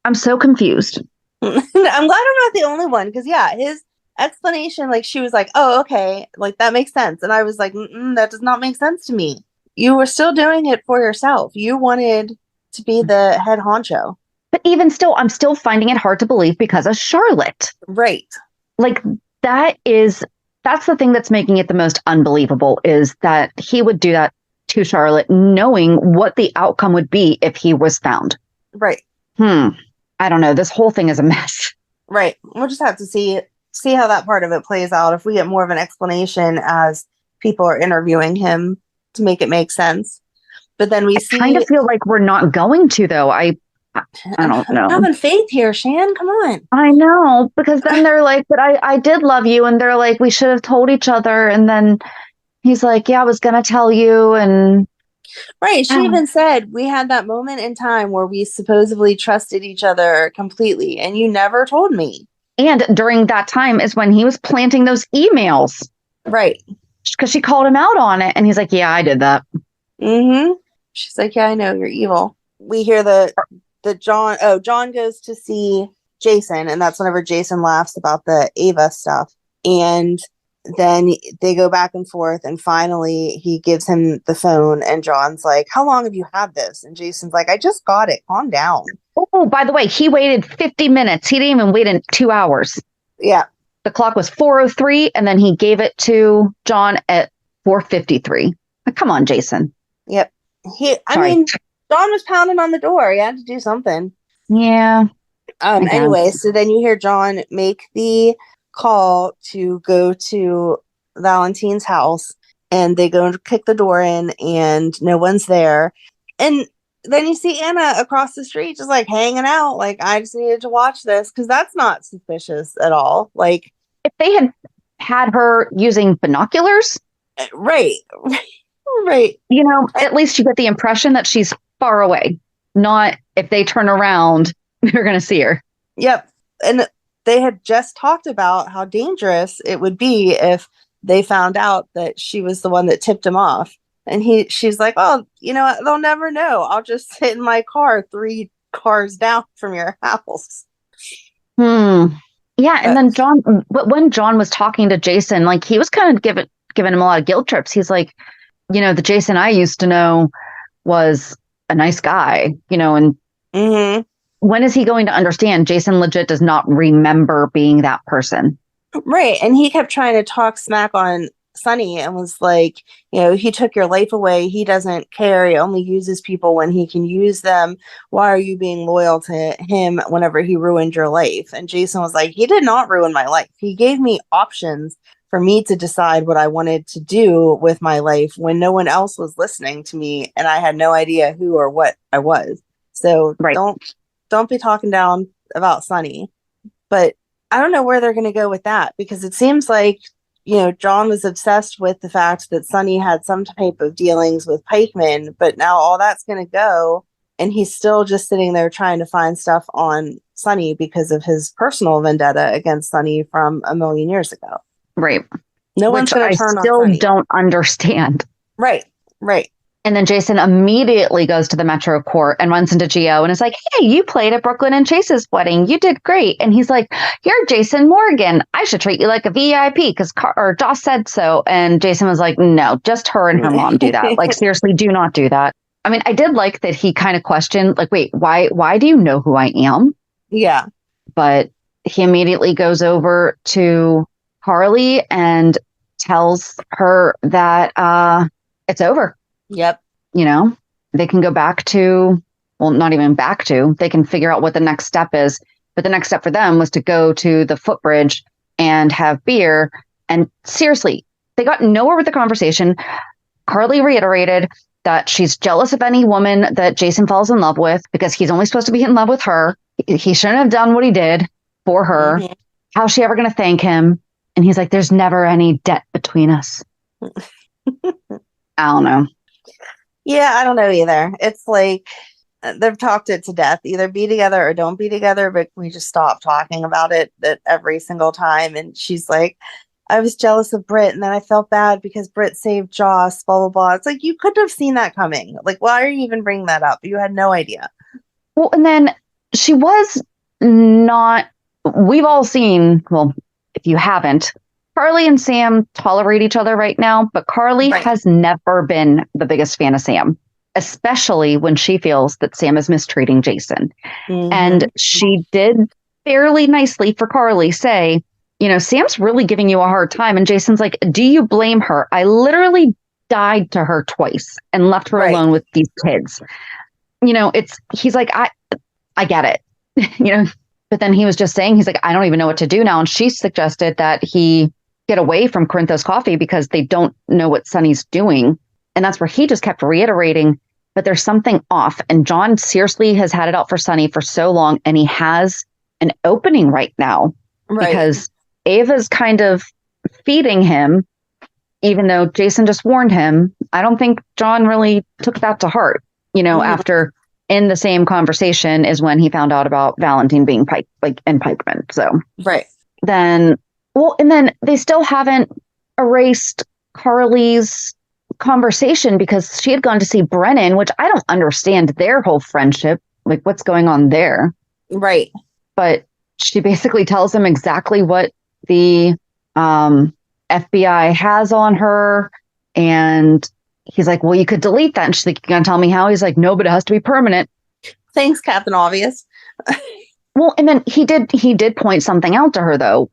I'm so confused. I'm glad I'm not the only one because, his explanation, like, she was like, oh, okay, like, that makes sense. And I was like, that does not make sense to me. You were still doing it for yourself. You wanted to be the head honcho. But even still, I'm still finding it hard to believe because of Charlotte. Right. Like, that's the thing that's making it the most unbelievable, is that he would do that to Charlotte, knowing what the outcome would be if he was found. Right. I don't know. This whole thing is a mess. Right. We'll just have to see how that part of it plays out. If we get more of an explanation as people are interviewing him to make it make sense. But then we see. Kind of feel like we're not going to, though. I don't know. I'm having faith here, Shan. Come on. I know, because then they're like, but I did love you. And they're like, we should have told each other. And then he's like, yeah, I was going to tell you. And right. She even said we had that moment in time where we supposedly trusted each other completely. And you never told me. And during that time is when he was planting those emails. Right. Because she called him out on it. And he's like, yeah, I did that. Mm-hmm. She's like, yeah, I know, you're evil. We hear the John goes to see Jason, and that's whenever Jason laughs about the Ava stuff. And then they go back and forth, and finally he gives him the phone, and John's like, how long have you had this? And Jason's like, I just got it. Calm down. Oh, by the way, he waited 50 minutes. He didn't even wait in 2 hours. Yeah. The clock was 4:03, and then he gave it to John at 4:53. Like, come on, Jason. Yep. I mean, John was pounding on the door. He had to do something. Yeah. Anyway, so then you hear John make the call to go to Valentin's house, and they go and kick the door in, and no one's there. And then you see Anna across the street just like hanging out. Like, I just needed to watch this because that's not suspicious at all. Like, if they had her using binoculars. Right. Right. You know, at least you get the impression that she's far away. Not if they turn around, you're going to see her. Yep. And they had just talked about how dangerous it would be if they found out that she was the one that tipped him off. And she's like, oh, you know what? They'll never know. I'll just sit in my car 3 cars down from your house. Yeah. And then when John was talking to Jason, like, he was kind of giving him a lot of guilt trips. He's like, you know, the Jason I used to know was a nice guy, you know, and when is he going to understand Jason legit does not remember being that person? Right. And he kept trying to talk smack on Sonny and was like, you know, he took your life away. He doesn't care. He only uses people when he can use them. Why are you being loyal to him whenever he ruined your life? And Jason was like, he did not ruin my life. He gave me options for me to decide what I wanted to do with my life when no one else was listening to me and I had no idea who or what I was. So don't be talking down about Sonny. But I don't know where they're going to go with that, because it seems like, you know, John was obsessed with the fact that Sonny had some type of dealings with pikemen, but now all that's going to go, and he's still just sitting there trying to find stuff on Sonny because of his personal vendetta against Sonny from a million years ago. Right. No one's going to turn on still Sonny. Don't understand. Right. And then Jason immediately goes to the Metro Court and runs into Gio and is like, hey, you played at Brooklyn and Chase's wedding. You did great. And he's like, you're Jason Morgan. I should treat you like a VIP because Joss said so. And Jason was like, no, just her and her mom do that. Like, seriously, do not do that. I mean, I did like that he kind of questioned, like, wait, why do you know who I am? Yeah. But he immediately goes over to Carly and tells her that it's over. Yep. You know, they can go back to, well, not even back to, they can figure out what the next step is. But the next step for them was to go to the footbridge and have beer. And seriously, they got nowhere with the conversation. Carly reiterated that she's jealous of any woman that Jason falls in love with because he's only supposed to be in love with her. He shouldn't have done what he did for her. Mm-hmm. How's she ever going to thank him? And he's like, there's never any debt between us. I don't know. Yeah, I don't know either. It's like they've talked it to death. Either be together or don't be together, but we just stop talking about it every single time. And she's like, I was jealous of Britt, and then I felt bad because Britt saved Joss, blah, blah, blah. It's like, you could have seen that coming. Like, why are you even bringing that up? You had no idea. Well, and then she was not, we've all seen, well, if you haven't, Carly and Sam tolerate each other right now, but Carly has never been the biggest fan of Sam, especially when she feels that Sam is mistreating Jason. Mm-hmm. And she did fairly nicely for Carly say, you know, Sam's really giving you a hard time. And Jason's like, do you blame her? I literally died to her twice and left her alone with these kids. You know, he's like, I get it. But then he was just saying, he's like, I don't even know what to do now. And she suggested that he get away from Corinthos Coffee because they don't know what Sonny's doing. And that's where he just kept reiterating, but there's something off. And John seriously has had it out for Sonny for so long. And he has an opening right now because Ava's kind of feeding him, even though Jason just warned him. I don't think John really took that to heart, after in the same conversation is when he found out about Valentin being pikeman. So then they still haven't erased Carly's conversation because she had gone to see Brennan, which I don't understand their whole friendship, like what's going on there. Right. But she basically tells him exactly what the FBI has on her. And he's like, well, you could delete that. And she's like, you're going to tell me how? He's like, no, but it has to be permanent. Thanks, Captain Obvious. Well, and then he did point something out to her, though,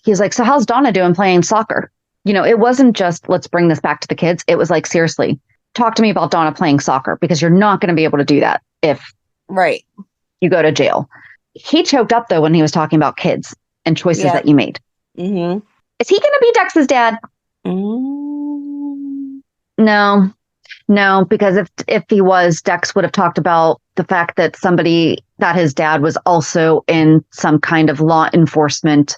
he's like, so how's Donna doing playing soccer? It wasn't just, let's bring this back to the kids. It was like, seriously, talk to me about Donna playing soccer, because you're not going to be able to do that if you go to jail. He choked up, though, when he was talking about kids and choices that you made. Mm-hmm. Is he going to be Dex's dad? No, because if he was, Dex would have talked about the fact that his dad was also in some kind of law enforcement.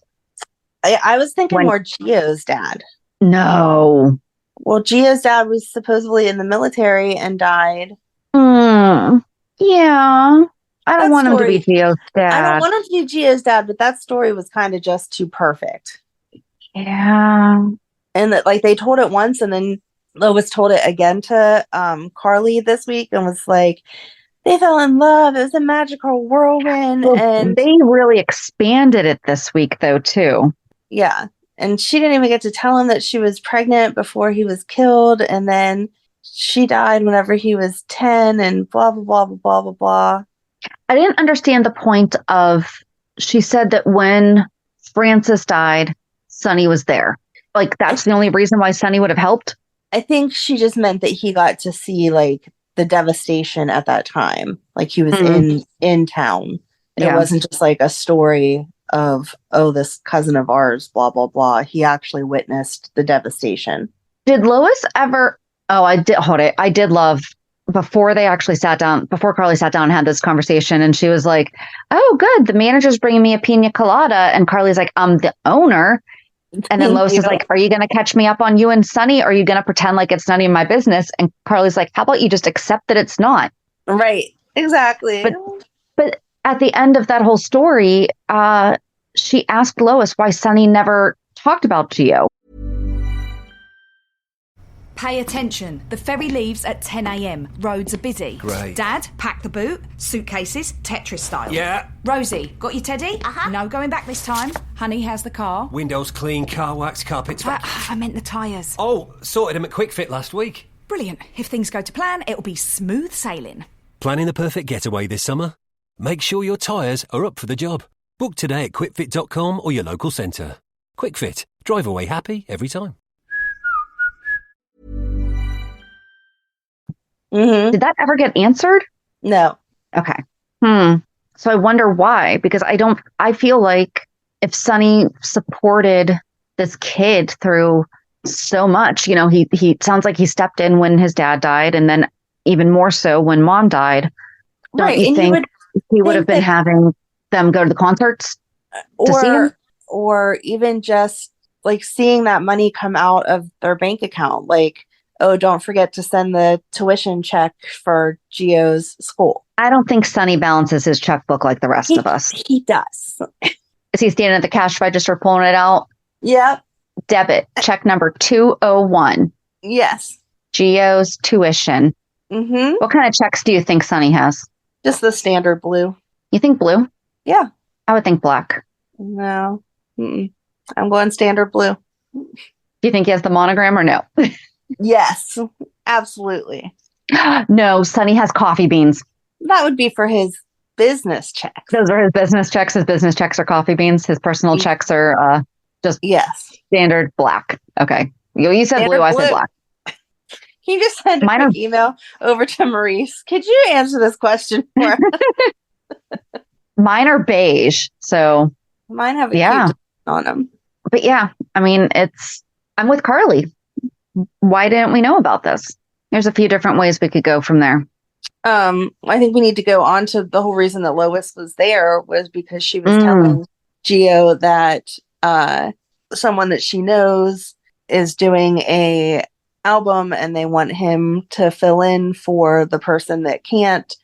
I was thinking more Gio's dad. No. Well, Gio's dad was supposedly in the military and died. Yeah. I don't want him to be Gio's dad. I don't want him to be Gio's dad, but that story was kind of just too perfect. Yeah. And that, they told it once, and then Lois told it again to Carly this week and was like, they fell in love. It was a magical whirlwind. Well, and they really expanded it this week, though, too. Yeah. And she didn't even get to tell him that she was pregnant before he was killed. And then she died whenever he was 10 and blah, blah, blah, blah, blah, blah, blah. I didn't understand the point of, she said that when Francis died, Sonny was there. That's the only reason why Sonny would have helped. I think she just meant that he got to see the devastation at that time. He was in town. It wasn't just a story of, oh, this cousin of ours, blah, blah, blah. He actually witnessed the devastation. Did Lois ever... Oh, I did love, before Carly sat down and had this conversation, and she was like, oh, good, the manager's bringing me a pina colada. And Carly's like, I'm the owner. And then Lois is like, are you going to catch me up on you and Sonny? Or are you going to pretend like it's none of my business? And Carly's like, how about you just accept that it's not? Right. Exactly. But at the end of that whole story, she asked Lois why Sonny never talked about Gio. Pay attention. The ferry leaves at 10 a.m. Roads are busy. Great. Dad, pack the boot. Suitcases, Tetris style. Yeah. Rosie, got your teddy? Uh-huh. No going back this time. Honey, how's the car? Windows clean, car wax, carpets. I meant the tyres. Oh, sorted them at Quick Fit last week. Brilliant. If things go to plan, it'll be smooth sailing. Planning the perfect getaway this summer? Make sure your tyres are up for the job. Book today at quickfit.com or your local centre. Quick Fit. Drive away happy every time. Mm-hmm. Did that ever get answered? No. Okay. So I wonder why, because I feel like if Sonny supported this kid through so much, he sounds like he stepped in when his dad died, and then even more so when mom died. Don't you think he would have been having them go to the concerts to see him? Or even just seeing that money come out of their bank account, oh, don't forget to send the tuition check for Gio's school. I don't think Sonny balances his checkbook like the rest of us. He does. Is he standing at the cash register pulling it out? Yep. Debit, check number 201. Yes. Gio's tuition. Mm-hmm. What kind of checks do you think Sonny has? Just the standard blue. You think blue? Yeah. I would think black. No. I'm going standard blue. Do you think he has the monogram or no? Yes, absolutely. No, Sonny has coffee beans. That would be for his business checks. Those are his business checks. His business checks are coffee beans. His personal checks are just standard black. Okay. You said standard blue, I said black. Can you just send a quick email over to Maurice? Could you answer this question for us? Mine are beige. So Mine have a yeah. cute design on them. But yeah, I mean, I'm with Carly. Why didn't we know about this? There's a few different ways we could go from there. I think we need to go on to the whole reason that Lois was there was because she was telling Gio that someone that she knows is doing a album and they want him to fill in for the person that can't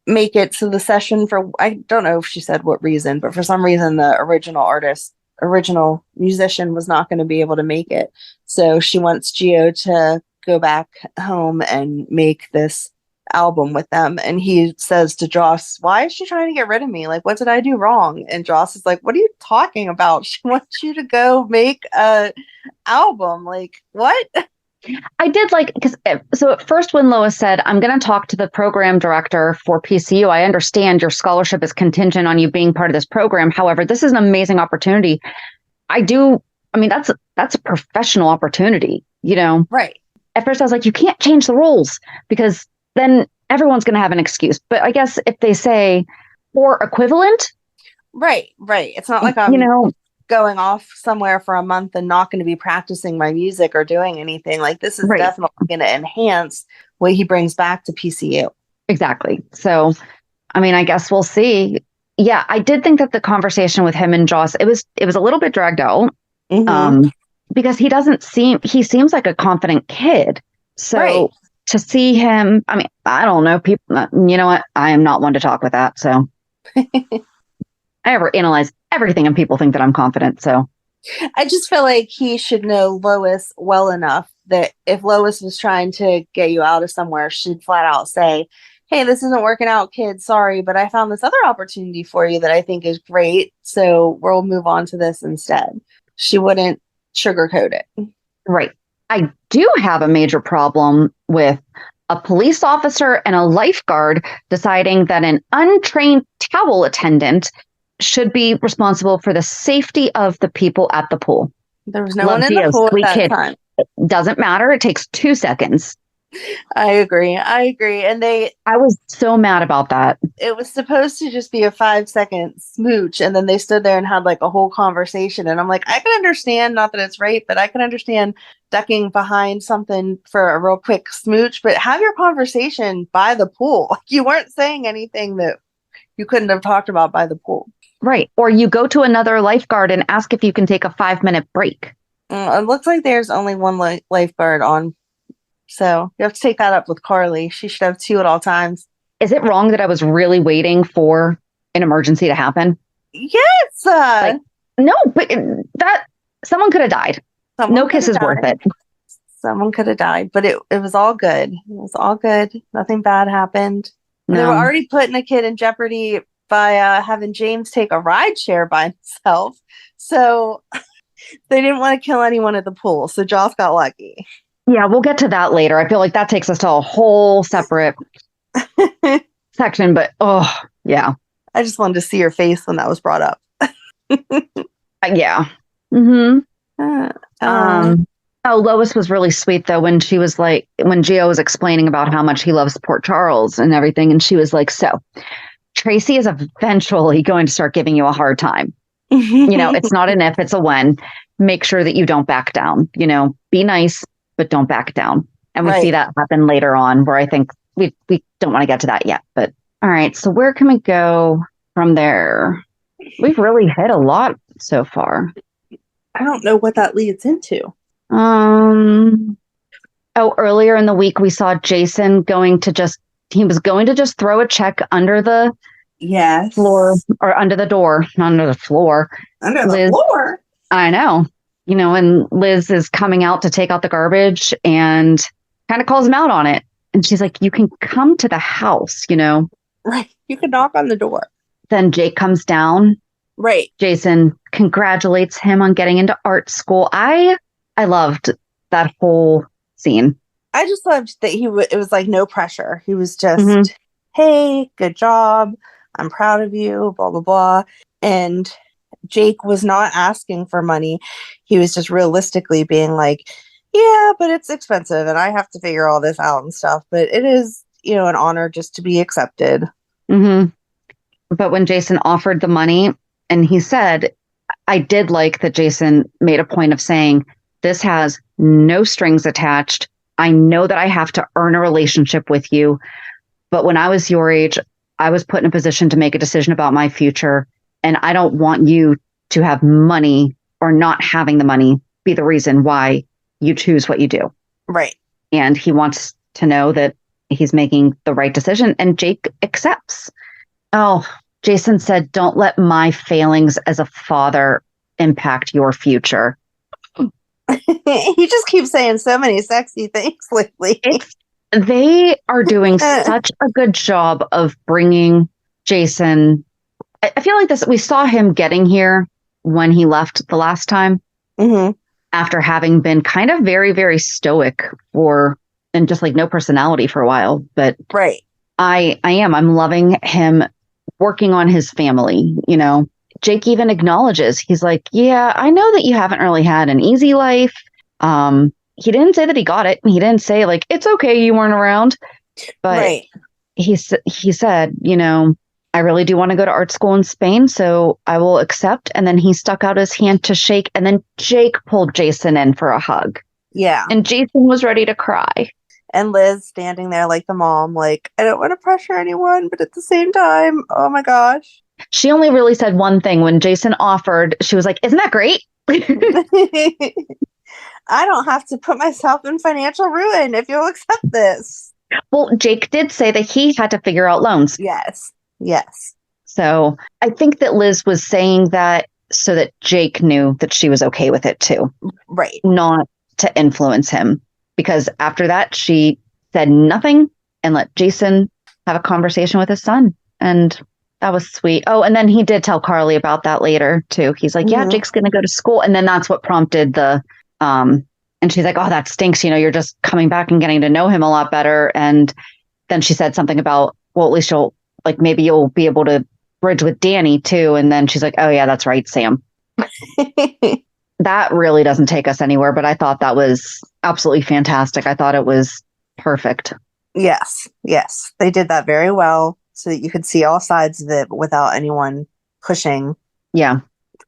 make it to the session for, I don't know if she said what reason, but for some reason the original musician was not going to be able to make it. So she wants Gio to go back home and make this album with them. And he says to Joss, why is she trying to get rid of me? Like, what did I do wrong? And Joss is like, what are you talking about? She wants you to go make a album. Like, what? I did like, so at first when Lois said, I'm going to talk to the program director for PCU, I understand your scholarship is contingent on you being part of this program. However, this is an amazing opportunity. That's a professional opportunity, Right. At first I was like, you can't change the rules because then everyone's going to have an excuse. But I guess if they say or equivalent. Right. It's not like I'm going off somewhere for a month and not going to be practicing my music or doing anything. Like, this is definitely going to enhance what he brings back to PCU. Exactly. So, I mean, I guess we'll see. Yeah, I did think that the conversation with him and Joss, it was a little bit dragged out because he seems like a confident kid. So to see him, I mean, I don't know, people, you know what? I am not one to talk with that. So I ever analyze everything and people think that I'm confident. So I just feel like he should know Lois well enough that if Lois was trying to get you out of somewhere, she'd flat out say, hey, this isn't working out, kid. Sorry, but I found this other opportunity for you that I think is great. So we'll move on to this instead. She wouldn't sugarcoat it. Right. I do have a major problem with a police officer and a lifeguard deciding that an untrained towel attendant should be responsible for the safety of the people at the pool. There was no one in the pool at that time. It doesn't matter. It takes 2 seconds. I agree. And I was so mad about that. It was supposed to just be a 5-second smooch. And then they stood there and had like a whole conversation. And I'm like, I can understand, not that it's right, but I can understand ducking behind something for a real quick smooch, but have your conversation by the pool. You weren't saying anything that you couldn't have talked about by the pool. Right. Or you go to another lifeguard and ask if you can take a 5-minute break. It looks like there's only one lifeguard on. So you have to take that up with Carly. She should have 2 at all times. Is it wrong that I was really waiting for an emergency to happen? Yes. No, but that someone could have died. No kiss is worth it. Someone could have died, but it was all good. It was all good. Nothing bad happened. No. They were already putting a kid in jeopardy by having James take a ride share by himself. So they didn't want to kill anyone at the pool. So Joss got lucky. Yeah, we'll get to that later. I feel like that takes us to a whole separate section, but yeah. I just wanted to see your face when that was brought up. Yeah. Lois was really sweet though when she was like, when Gio was explaining about how much he loves Port Charles and everything, and she was like, so Tracy is eventually going to start giving you a hard time. It's not an if, it's a when. Make sure that you don't back down. Be nice, but don't back down. And we see that happen later on, where I think we don't want to get to that yet. But all right, so where can we go from there? We've really hit a lot so far. I don't know what that leads into. Earlier in the week we saw Jason going to just throw a check under the floor, or under the door, not under the floor. Under the floor. I know. And Liz is coming out to take out the garbage and kind of calls him out on it. And she's like, you can come to the house, Right. You can knock on the door. Then Jake comes down. Right. Jason congratulates him on getting into art school. I loved that whole scene. I just loved that it was like no pressure. He was just, hey, good job. I'm proud of you, blah, blah, blah. And Jake was not asking for money. He was just realistically being like, yeah, but it's expensive and I have to figure all this out and stuff. But it is, an honor just to be accepted. But when Jason offered the money, and he said, I did like that Jason made a point of saying, this has no strings attached. I know that I have to earn a relationship with you. But when I was your age, I was put in a position to make a decision about my future. And I don't want you to have money or not having the money be the reason why you choose what you do. Right. And he wants to know that he's making the right decision. And Jake accepts. Oh, Jason said, don't let my failings as a father impact your future. He just keeps saying so many sexy things lately. They are doing such a good job of bringing Jason. I feel like this, we saw him getting here when he left the last time, after having been kind of very, very stoic and just like no personality for a while. But right. I'm loving him working on his family. You know, Jake even acknowledges, he's like, yeah, I know that you haven't really had an easy life. He didn't say that he got it. He didn't say like, it's okay, you weren't around. But right. he said, you know, I really do want to go to art school in Spain, so I will accept. And then he stuck out his hand to shake. And then Jake pulled Jason in for a hug. Yeah. And Jason was ready to cry. And Liz standing there like the mom, like, I don't want to pressure anyone, but at the same time, oh my gosh. She only really said one thing. When Jason offered, she was like, isn't that great? I don't have to put myself in financial ruin if you'll accept this. Well, Jake did say that he had to figure out loans. Yes. Yes. So I think that Liz was saying that so that Jake knew that she was okay with it too. Right. Not to influence him. Because after that, she said nothing and let Jason have a conversation with his son. And that was sweet. Oh, and then he did tell Carly about that later too. He's like, yeah, Jake's going to go to school. And then that's what prompted the, and she's like, oh, that stinks. You know, you're just coming back and getting to know him a lot better. And then she said something about, well, at least maybe you'll be able to bridge with Danny too. And then she's like, oh yeah, that's right, Sam. That really doesn't take us anywhere, but I thought that was absolutely fantastic. I thought it was perfect. Yes. Yes. They did that very well so that you could see all sides of it without anyone pushing. Yeah.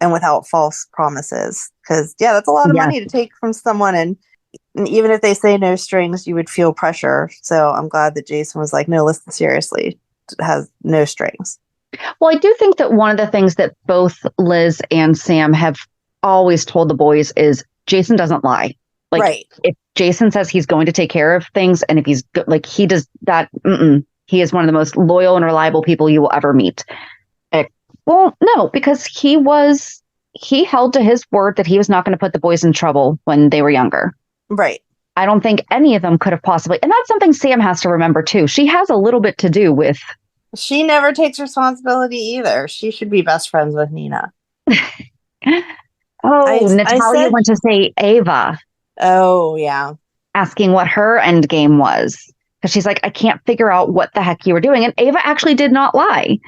And without false promises. Because, yeah, that's a lot of money to take from someone. And even if they say no strings, you would feel pressure. So I'm glad that Jason was like, no, listen, seriously, it has no strings. Well, I do think that one of the things that both Liz and Sam have always told the boys is Jason doesn't lie. Like, right. If Jason says he's going to take care of things, and if he's like, he does that, he is one of the most loyal and reliable people you will ever meet. Well, no, because he held to his word that he was not going to put the boys in trouble when they were younger. Right. I don't think any of them could have possibly. And that's something Sam has to remember, too. She has a little bit to do with. She never takes responsibility either. She should be best friends with Nina. Natalia went to say Ava. Oh, yeah. Asking what her end game was. Because she's like, I can't figure out what the heck you were doing. And Ava actually did not lie.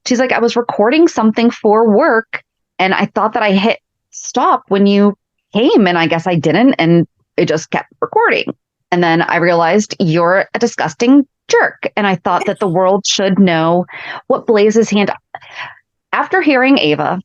She's like, I was recording something for work. And I thought that I hit stop when you came. And I guess I didn't. And it just kept recording. And then I realized you're a disgusting jerk. And I thought that the world should know what Blaze's hand. After hearing Ava,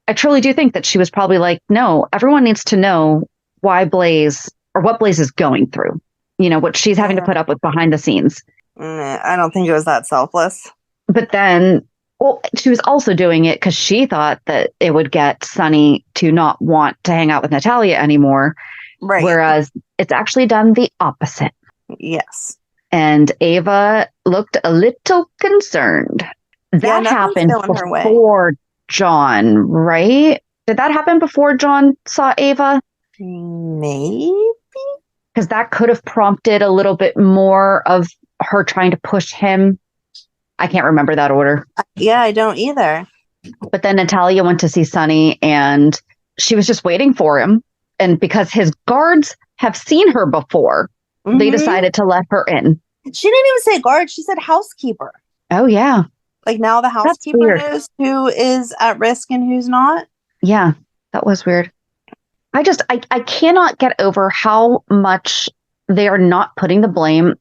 I truly do think that she was probably like, no, everyone needs to know why Blaze or what Blaze is going through. You know, what she's having to put up with behind the scenes. I don't think it was that selfless. But then, well, she was also doing it because she thought that it would get Sonny to not want to hang out with Natalia anymore. Right. Whereas it's actually done the opposite. Yes. And Ava looked a little concerned. That happened before John, right? Did that happen before John saw Ava? Maybe. Because that could have prompted a little bit more of her trying to push him. I can't remember that order. Yeah, I don't either. But then Natalia went to see Sonny and she was just waiting for him. And because his guards have seen her before, they decided to let her in. She didn't even say guard. She said housekeeper. Oh, yeah. Like now the housekeeper knows who is at risk and who's not. Yeah, that was weird. I cannot get over how much they are not putting the blame.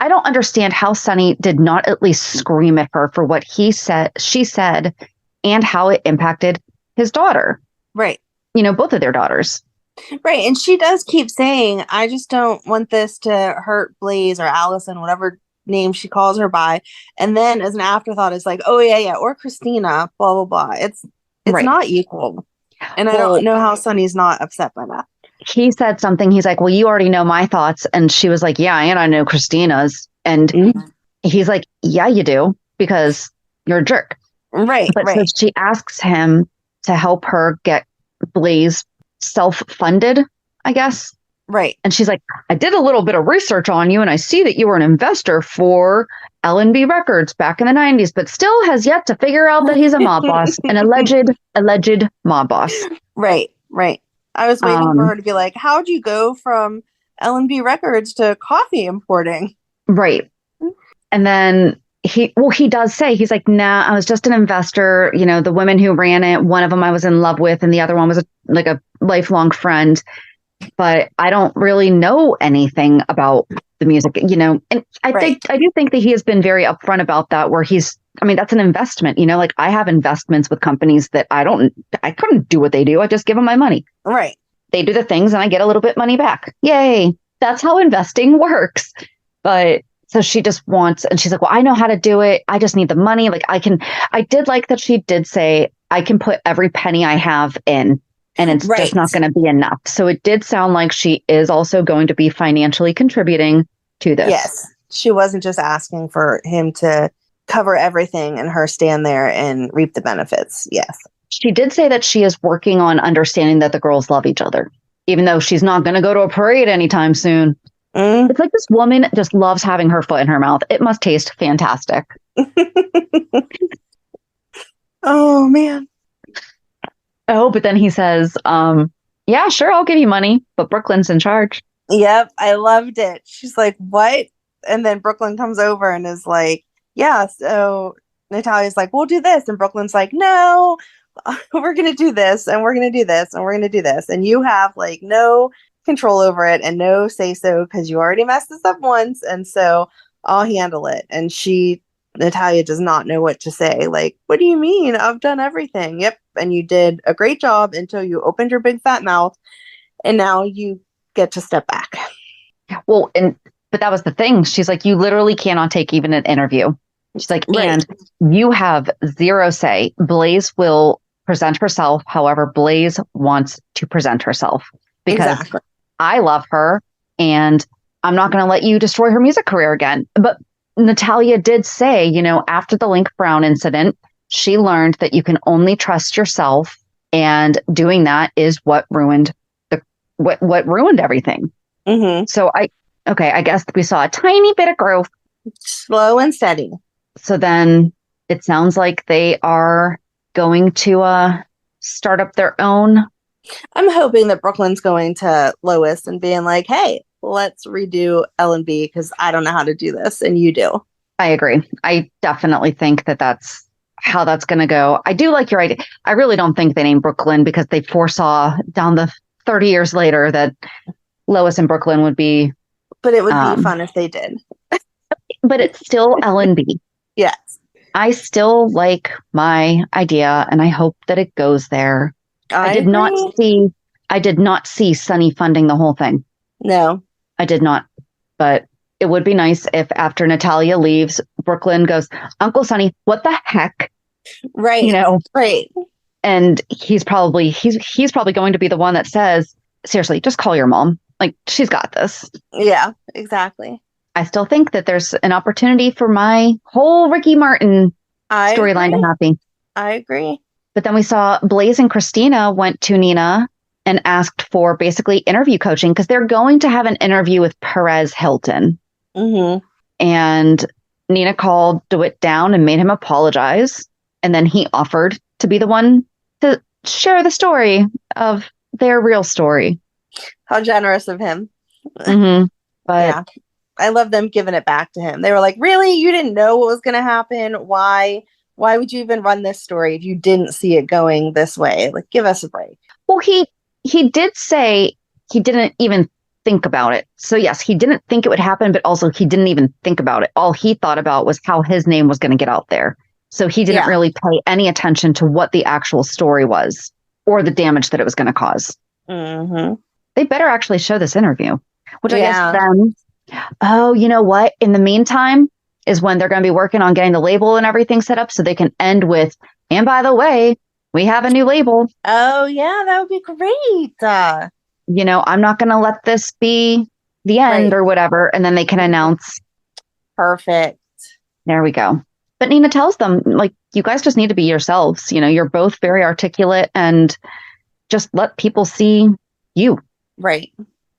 I don't understand how Sonny did not at least scream at her for what she said, and how it impacted his daughter. Right. Both of their daughters. Right. And she does keep saying, I just don't want this to hurt Blaze or Allison, whatever name she calls her by. And then as an afterthought, it's like, oh, yeah, or Christina, blah, blah, blah. It's Right. not equal. And I don't know how Sonny's not upset by that. He said something. He's like, well, you already know my thoughts. And she was like, yeah, and I know Christina's. And he's like, yeah, you do, because you're a jerk. Right. But so she asks him to help her get Blaze self-funded, I guess. Right. And she's like, I did a little bit of research on you, and I see that you were an investor for L&B Records back in the 90s, but still has yet to figure out that he's a mob boss, an alleged mob boss. Right. I was waiting for her to be like, how'd you go from L&B Records to coffee importing? Right. And then he does say, he's like, nah, I was just an investor. The women who ran it, one of them I was in love with, and the other one was a lifelong friend. But I don't really know anything about the music, and I do think that he has been very upfront about that, where that's an investment, like I have investments with companies that I couldn't do what they do. I just give them my money. Right. They do the things and I get a little bit money back. Yay. That's how investing works. But so she just wants, and she's like, well, I know how to do it. I just need the money. Like I did like that she did say, I can put every penny I have in, and it's just not going to be enough. So it did sound like she is also going to be financially contributing to this. Yes. She wasn't just asking for him to cover everything and her stand there and reap the benefits. Yes. She did say that she is working on understanding that the girls love each other, even though she's not going to go to a parade anytime soon. It's like this woman just loves having her foot in her mouth. It must taste fantastic. Oh, man. Oh, but then he says, yeah, sure, I'll give you money, but Brooklyn's in charge. Yep, I loved it. She's like, what? And then Brooklyn comes over and is like, yeah, so Natalia's like, we'll do this. And Brooklyn's like, no, we're going to do this, and we're going to do this, and we're going to do this. And you have like no control over it and no say so, because you already messed this up once. And so I'll handle it. And Natalia does not know what to say. Like, what do you mean? I've done everything. Yep. And you did a great job until you opened your big fat mouth. And now you get to step back. Well, but that was the thing. She's like, you literally cannot take even an interview. She's like, and you have zero say. Blaze will present herself however Blaze wants to present herself, because I love her and I'm not going to let you destroy her music career again. But Natalia did say, after the Link Brown incident, she learned that you can only trust yourself, and doing that is what ruined what ruined everything. So I guess we saw a tiny bit of growth, slow and steady. So then it sounds like they are going to start up their own. I'm hoping that Brooklyn's going to Lois and being like, hey, let's redo L&B, because I don't know how to do this and you do. I agree. I definitely think that that's how that's going to go. I do like your idea. I really don't think they named Brooklyn because they foresaw down the 30 years later that Lois and Brooklyn would be. But it would be fun if they did. But it's still L&B. Yes. I still like my idea, and I hope that it goes there. I did not see Sonny funding the whole thing. No. I did not. But it would be nice if after Natalia leaves, Brooklyn goes, Uncle Sonny, what the heck? Right. Right. And he's probably going to be the one that says, seriously, just call your mom. Like, she's got this. Yeah, exactly. I still think that there's an opportunity for my whole Ricky Martin storyline to happen. I agree. But then we saw Blaze and Christina went to Nina and asked for basically interview coaching, because they're going to have an interview with Perez Hilton. And Nina called DeWitt down and made him apologize. And then he offered to be the one to share the story of their real story. How generous of him. But yeah, I love them giving it back to him. They were like, really? You didn't know what was going to happen? Why would you even run this story if you didn't see it going this way? Like, give us a break. Well, he did say he didn't even think about it. So yes, he didn't think it would happen, but also he didn't even think about it. All he thought about was how his name was going to get out there. So he didn't really pay any attention to what the actual story was or the damage that it was going to cause. Mm-hmm. They better actually show this interview, which I guess then, oh, you know what? In the meantime is when they're going to be working on getting the label and everything set up so they can end with, and by the way, we have a new label. Oh, yeah, that would be great. You know, I'm not going to let this be the end or whatever. And then they can announce. Perfect. There we go. But Nina tells them, like, you guys just need to be yourselves. You know, you're both very articulate and just let people see you. Right.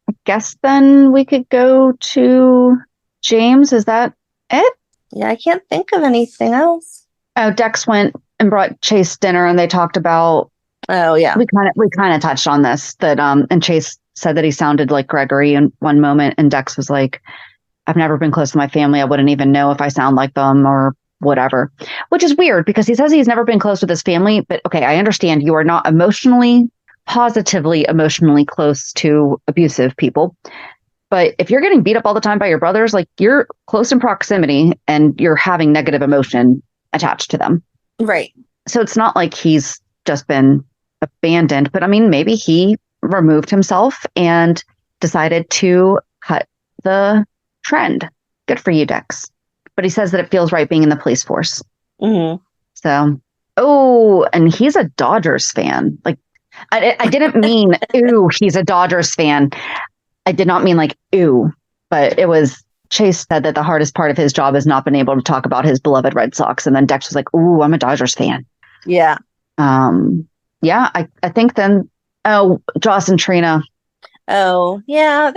I guess then we could go to James. Is that it? Yeah, I can't think of anything else. Oh, Dex went and brought Chase dinner and they talked about. Oh, yeah. We kind of touched on this that and Chase said that he sounded like Gregory in one moment and Dex was like, I've never been close to my family. I wouldn't even know if I sound like them or whatever, which is weird because he says he's never been close with his family. But okay, I understand you are not positively emotionally close to abusive people. But if you're getting beat up all the time by your brothers, like you're close in proximity and you're having negative emotion attached to them. Right. So it's not like he's just been abandoned, but I mean, maybe he removed himself and decided to cut the trend. Good for you, Dex. But he says that it feels right being in the police force. Mm-hmm. So, and he's a Dodgers fan. Like, I didn't mean, ooh, he's a Dodgers fan. I did not mean like, ooh, but it was, Chase said that the hardest part of his job is not being able to talk about his beloved Red Sox. And then Dex was like, ooh, I'm a Dodgers fan. Yeah. Yeah, I think then, Joss and Trina. Oh, yeah,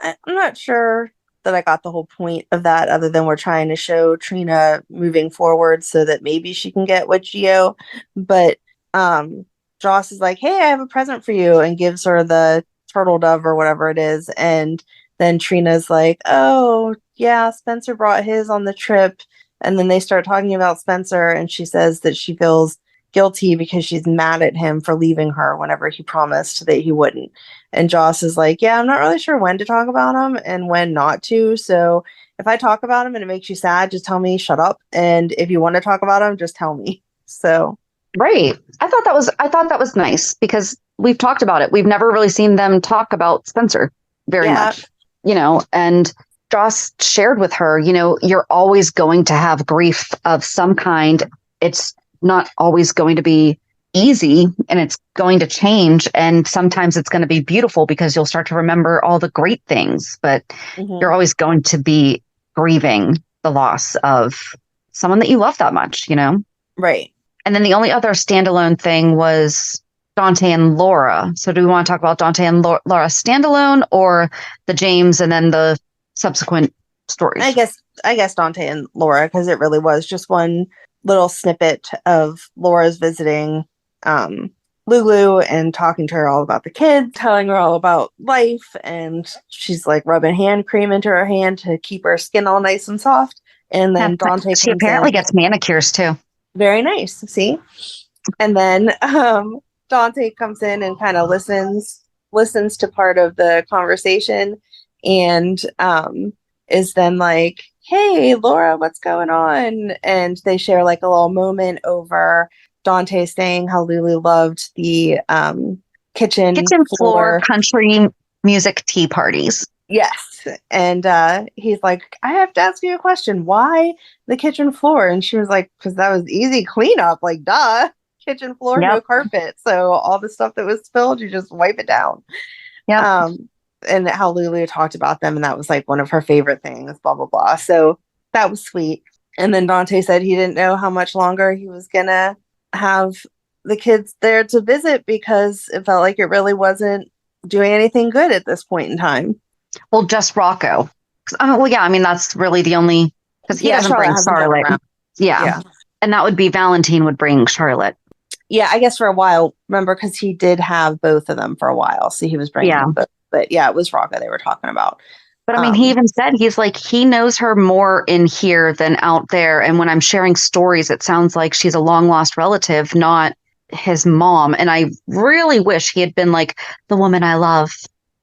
I'm not sure that I got the whole point of that other than we're trying to show Trina moving forward so that maybe she can get with Gio. But Joss is like, hey, I have a present for you and gives her the turtle dove or whatever it is. And then Trina's like, oh, yeah, Spencer brought his on the trip. And then they start talking about Spencer and she says that she feels guilty because she's mad at him for leaving her whenever he promised that he wouldn't. And Joss is like, yeah, I'm not really sure when to talk about him and when not to. So if I talk about him and it makes you sad, just tell me, shut up. And if you want to talk about him, just tell me. So. Right. I thought that was nice because we've talked about it. We've never really seen them talk about Spencer very much, you know, and Joss shared with her, you know, you're always going to have grief of some kind. It's not always going to be easy and it's going to change. And sometimes it's going to be beautiful because you'll start to remember all the great things, but you're always going to be grieving the loss of someone that you love that much, you know? Right. And then the only other standalone thing was Dante and Laura. So do we want to talk about Dante and Laura standalone or the James and then the subsequent stories? I guess Dante and Laura, because it really was just one little snippet of Laura's visiting Lulu and talking to her all about the kids, telling her all about life, and she's like rubbing hand cream into her hand to keep her skin all nice and soft. And then Dante she apparently gets manicures too. Very nice. See? And then Dante comes in and kind of listens to part of the conversation and is then like, hey, Laura, what's going on? And they share like a little moment over Dante saying how Lulu loved the kitchen floor country music tea parties. Yes. And he's like, I have to ask you a question. Why the kitchen floor? And she was like, because that was easy cleanup. Like, duh. Kitchen floor, no carpet. So all the stuff that was spilled, you just wipe it down. Yeah. And how Lulu talked about them. And that was like one of her favorite things, blah, blah, blah. So that was sweet. And then Dante said he didn't know how much longer he was going to have the kids there to visit because it felt like it really wasn't doing anything good at this point in time. Well, just Rocco. Well, yeah, I mean, that's really the only, because he doesn't bring Charlotte. Yeah. And that would be Valentin would bring Charlotte. Yeah, I guess for a while, remember, because he did have both of them for a while. So he was bringing them both. But yeah, it was Rocco they were talking about. But I mean, he even said, he's like, he knows her more in here than out there. And when I'm sharing stories, it sounds like she's a long lost relative, not his mom. And I really wish he had been like, the woman I love.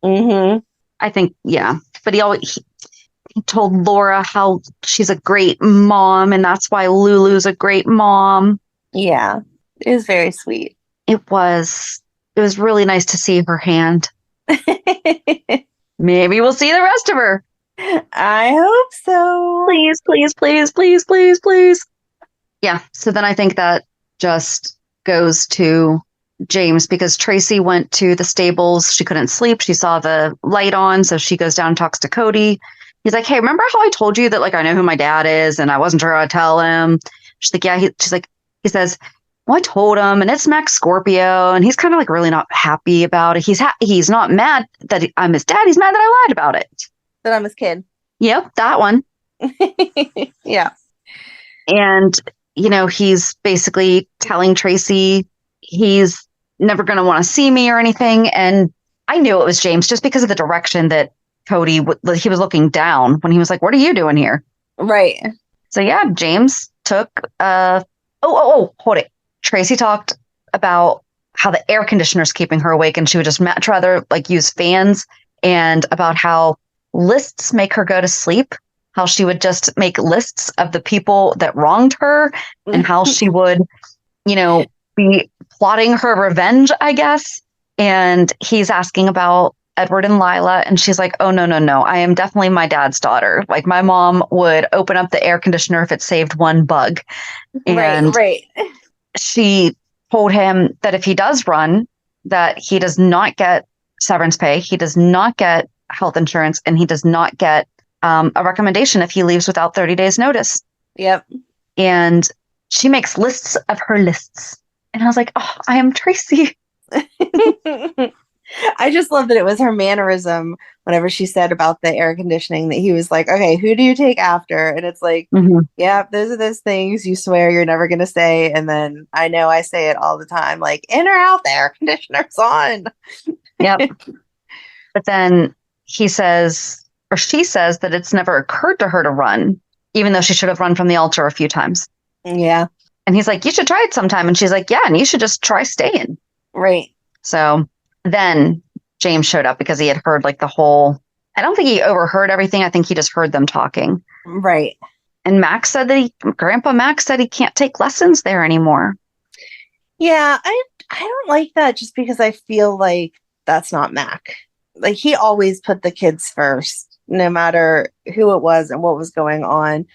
Mm-hmm. I think, yeah. But he told Laura how she's a great mom, and that's why Lulu's a great mom. Yeah, it was very sweet. It was really nice to see her hand. Maybe we'll see the rest of her. I hope so. Please, please, please, please, please, please. Yeah. So then I think that just goes to James because Tracy went to the stables. She couldn't sleep. She saw the light on. So she goes down and talks to Cody. He's like, hey, remember how I told you that like I know who my dad is and I wasn't sure how to tell him? She's like, yeah. He says, well, I told him and it's Max Scorpio and he's kind of like really not happy about it. He's not mad that I'm his dad. He's mad that I lied about it. That I'm his kid. Yep, that one. Yeah. And, he's basically telling Tracy he's never going to want to see me or anything. And I knew it was James just because of the direction that Cody, he was looking down when he was like, what are you doing here? Right. So, yeah, James took, hold it. Tracy talked about how the air conditioner's keeping her awake and she would just much rather like use fans, and about how lists make her go to sleep, how she would just make lists of the people that wronged her and how she would, be plotting her revenge, I guess. And he's asking about Edward and Lila. And she's like, oh, no. I am definitely my dad's daughter. Like my mom would open up the air conditioner if it saved one bug. And right. She told him that if he does run, that he does not get severance pay. He does not get health insurance, and he does not get a recommendation if he leaves without 30 days notice. Yep. And she makes lists of her lists. And I was like, oh, I am Tracy. I just love that it was her mannerism whenever she said about the air conditioning that he was like, okay, who do you take after? And it's like, yeah, those are those things you swear you're never going to say. And then I know I say it all the time, like in or out, the air conditioner's on. Yep. But then he says, or she says that it's never occurred to her to run, even though she should have run from the altar a few times. Yeah. And he's like, you should try it sometime. And she's like, yeah, and you should just try staying. Right. So then James showed up because he had heard like the whole, I don't think he overheard everything. I think he just heard them talking. Right. And Grandpa Max said he can't take lessons there anymore. Yeah, I don't like that just because I feel like that's not Mac. Like he always put the kids first, no matter who it was and what was going on.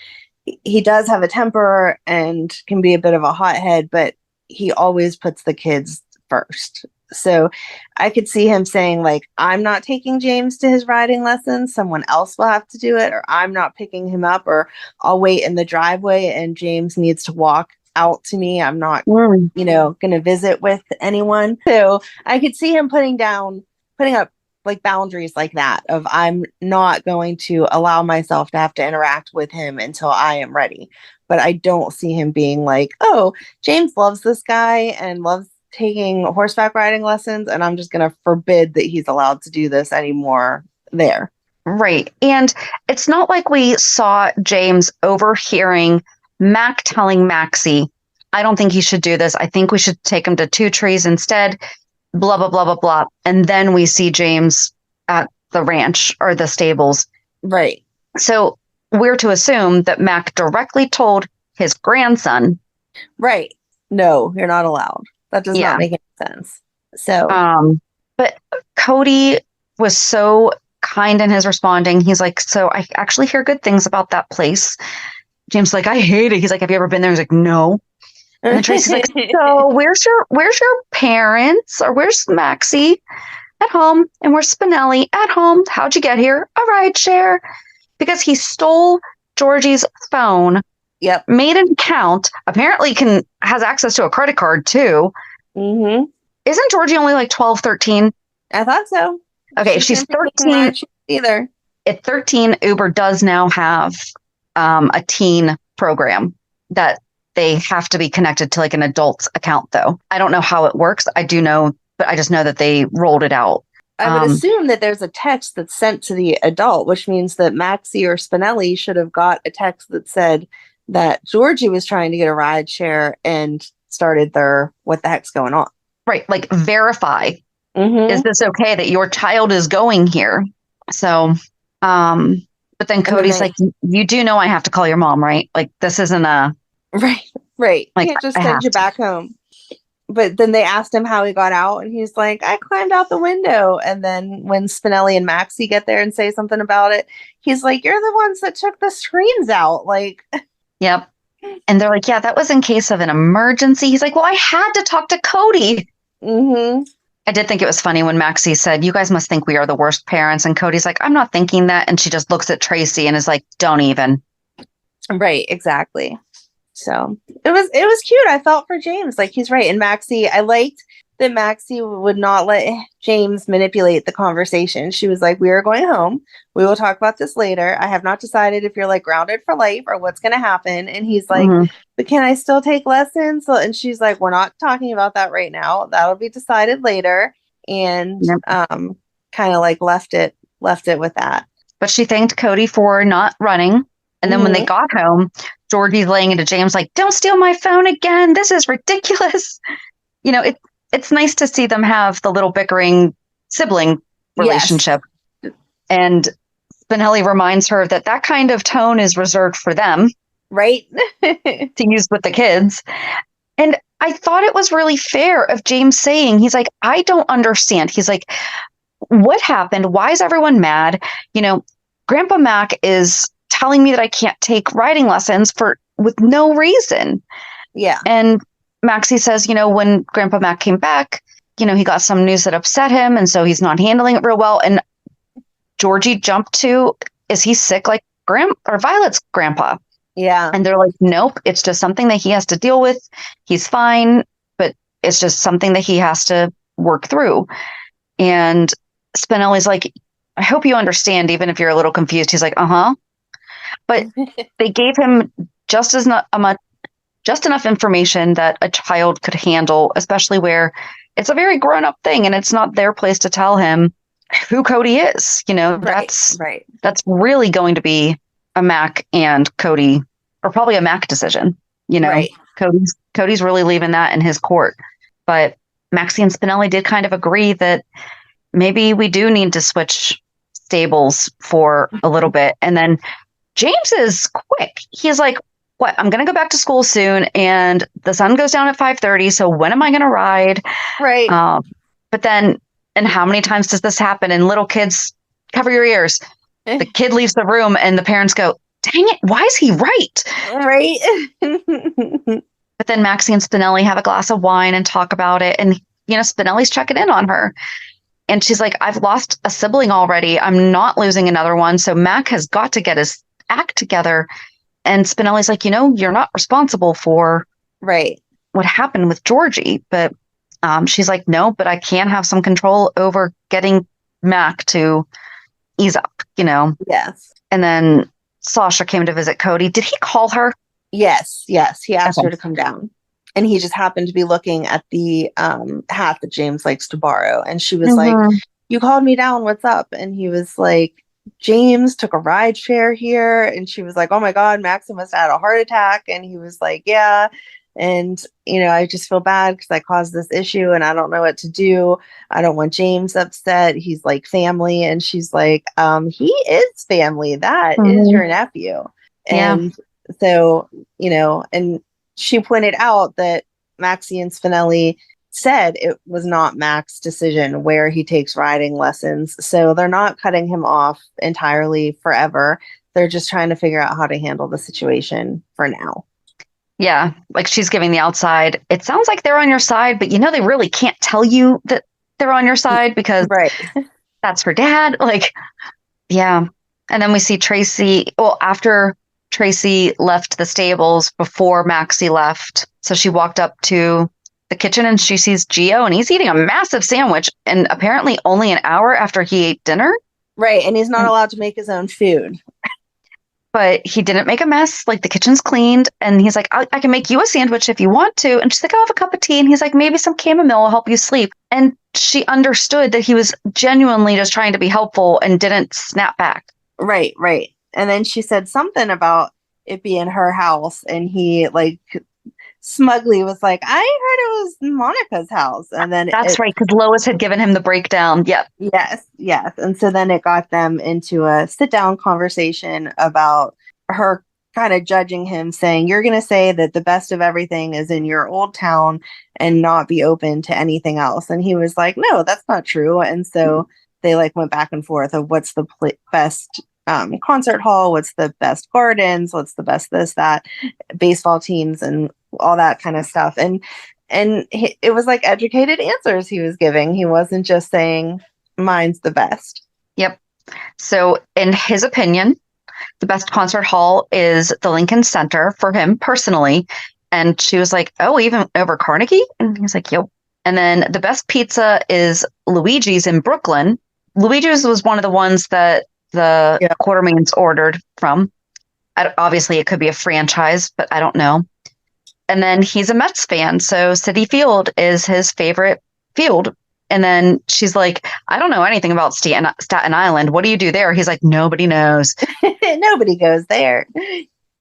He does have a temper and can be a bit of a hothead, but he always puts the kids first. So I could see him saying like, I'm not taking James to his riding lessons. Someone else will have to do it, or I'm not picking him up, or I'll wait in the driveway and James needs to walk out to me. I'm not, going to visit with anyone. So I could see him putting up like boundaries like that of I'm not going to allow myself to have to interact with him until I am ready. But I don't see him being like, oh, James loves this guy and loves taking horseback riding lessons, and I'm just going to forbid that he's allowed to do this anymore there. Right. And it's not like we saw James overhearing Mac telling Maxie, I don't think he should do this. I think we should take him to Two Trees instead, blah, blah, blah, blah, blah. And then we see James at the ranch or the stables. Right. So we're to assume that Mac directly told his grandson. Right. No, you're not allowed. That does not make any sense. So, but Cody was so kind in his responding. He's like, so I actually hear good things about that place. James like, I hate it. He's like, have you ever been there? He's like, no. And then Tracy's like, so where's your parents, or where's Maxie? At home. And where's Spinelli? At home. How'd you get here? A ride share. Because he stole Georgie's phone. Yep. Made an account. Apparently has access to a credit card too. Mm-hmm. Isn't Georgie only like 12, 13? I thought so. Okay, she's 13. Either. At 13, Uber does now have a teen program that they have to be connected to like an adult's account, though. I don't know how it works. I do know, but I just know that they rolled it out. I would assume that there's a text that's sent to the adult, which means that Maxie or Spinelli should have got a text that said that Georgie was trying to get a ride share and started their what the heck's going on. Right. Like verify. Mm-hmm. Is this okay that your child is going here? So, but then Cody's like, you do know I have to call your mom, right? Like, this isn't a... Right. Like, Can't just I send have you to. back home. But then they asked him how he got out, and he's like, I climbed out the window. And then when Spinelli and Maxie get there and say something about it, he's like, you're the ones that took the screens out. Like, Yep. And they're like, yeah, that was in case of an emergency. He's like, well, I had to talk to Cody. I did think it was funny when Maxie said, you guys must think we are the worst parents. And Cody's like, I'm not thinking that. And she just looks at Tracy and is like, don't even. Right, exactly. So it was cute. I felt for James. Like, he's right. And Maxie, I liked that Maxie would not let James manipulate the conversation. She was like, we are going home. We will talk about this later. I have not decided if you're like grounded for life or what's going to happen. And he's like, but can I still take lessons? So, and she's like, we're not talking about that right now. That'll be decided later. And kind of like left it with that. But she thanked Cody for not running. And then when they got home, Georgie's laying into James like, don't steal my phone again. This is ridiculous. You know, it's nice to see them have the little bickering sibling relationship. Yes. And Spinelli reminds her that kind of tone is reserved for them. Right. To use with the kids. And I thought it was really fair of James saying, he's like, I don't understand. He's like, what happened? Why is everyone mad? You know, Grandpa Mac is telling me that I can't take riding lessons with no reason. Yeah. And Maxie says, you know, when Grandpa Mac came back, you know, he got some news that upset him. And so he's not handling it real well. And Georgie jumped to, is he sick like Violet's grandpa? Yeah. And they're like, nope, it's just something that he has to deal with. He's fine, but it's just something that he has to work through. And Spinelli's like, I hope you understand, even if you're a little confused. He's like, But they gave him just enough information that a child could handle, especially where it's a very grown-up thing and it's not their place to tell him who Cody is. You know, that's really going to be a Mac and Cody, or probably a Mac decision. You know, Cody's really leaving that in his court. But Maxie and Spinelli did kind of agree that maybe we do need to switch stables for a little bit. And then James is quick. He's like, what? I'm going to go back to school soon and the sun goes down at 5:30. So when am I going to ride? Right. But then, and how many times does this happen? And little kids, cover your ears. The kid leaves the room and the parents go, dang it, why is he right? Right. But then Maxie and Spinelli have a glass of wine and talk about it. And, you know, Spinelli's checking in on her. And she's like, I've lost a sibling already. I'm not losing another one. So Mac has got to get his act together. And Spinelli's like, you know, you're not responsible for what happened with Georgie. But she's like, no, but I can have some control over getting Mac to ease up, you know? Yes. And then Sasha came to visit Cody. Did he call her? Yes. He asked her to come down. And he just happened to be looking at the hat that James likes to borrow. And she was like, you called me down. What's up? And he was like, James took a ride share here. And she was like, oh my God, Maxim must have had a heart attack. And he was like, yeah. And, you know, I just feel bad because I caused this issue and I don't know what to do. I don't want James upset. He's like family. And she's like, he is family. That is your nephew. And so, you know, and she pointed out that Maxie and Spinelli said it was not Mac's decision where he takes riding lessons. So they're not cutting him off entirely forever. They're just trying to figure out how to handle the situation for now. Yeah, like she's giving the outside. It sounds like they're on your side, but you know, they really can't tell you that they're on your side because that's her dad. Like, yeah. And then we see Tracy, well, after Tracy left the stables before Maxie left. So she walked up to the kitchen and she sees Gio and he's eating a massive sandwich and apparently only an hour after he ate dinner. Right. And he's not allowed to make his own food. But he didn't make a mess. Like the kitchen's cleaned. And he's like, I can make you a sandwich if you want to. And she's like, I'll have a cup of tea. And he's like, maybe some chamomile will help you sleep. And she understood that he was genuinely just trying to be helpful and didn't snap back. Right. And then she said something about it being her house. And he like smugly was like, I heard it was Monica's house. And then That's right, because Lois had given him the breakdown. Yep. Yes. And so then it got them into a sit down conversation about her kind of judging him, saying, you're going to say that the best of everything is in your old town and not be open to anything else. And he was like, no, that's not true. And so they like went back and forth of what's the best concert hall, what's the best gardens, what's the best this, that, baseball teams, and all that kind of stuff. And it was like educated answers he was giving. He wasn't just saying mine's the best. Yep. So in his opinion, the best concert hall is the Lincoln Center for him personally. And she was like, oh, even over Carnegie? And he's like, yep. And then the best pizza is Luigi's in Brooklyn. Luigi's was one of the ones that the Quartermains ordered from. Obviously, it could be a franchise, but I don't know. And then he's a Mets fan, so Citi Field is his favorite field. And then she's like, I don't know anything about Staten Island. What do you do there? He's like, nobody knows. Nobody goes there.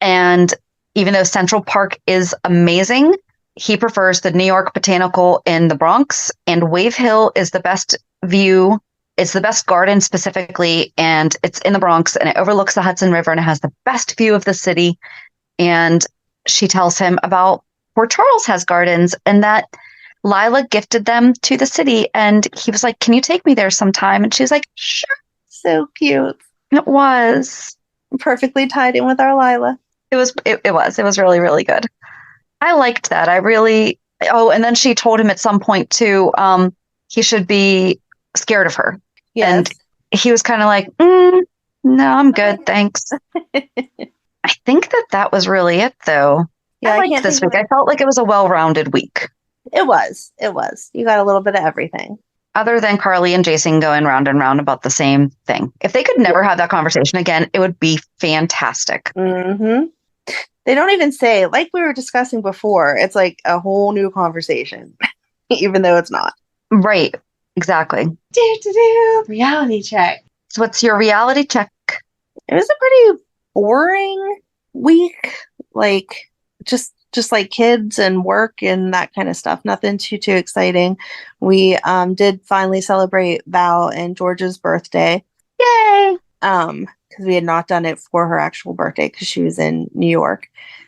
And even though Central Park is amazing, he prefers the New York Botanical in the Bronx, and Wave Hill is the best view. It's the best garden specifically, and it's in the Bronx, and it overlooks the Hudson River, and it has the best view of the city. And she tells him about Port Charles has gardens, and that Lila gifted them to the city. And he was like, can you take me there sometime? And she was like, sure. So cute. It was perfectly tied in with our Lila. It was really, really good. I liked that. And then she told him at some point too, he should be scared of her. Yes. And he was kind of like, no, I'm good. Thanks. I think that was really it though. Yeah, I liked this week. I felt like it was a well-rounded week. It was. You got a little bit of everything. Other than Carly and Jason going round and round about the same thing. If they could never have that conversation again, it would be fantastic. Mm-hmm. They don't even say, like we were discussing before, it's like a whole new conversation, even though it's not. Right. Exactly. Reality check. So what's your reality check? It was a pretty boring week. Like, just like kids and work and that kind of stuff. Nothing too exciting. We did finally celebrate Val and George's birthday. Yay! Because we had not done it for her actual birthday because she was in New York.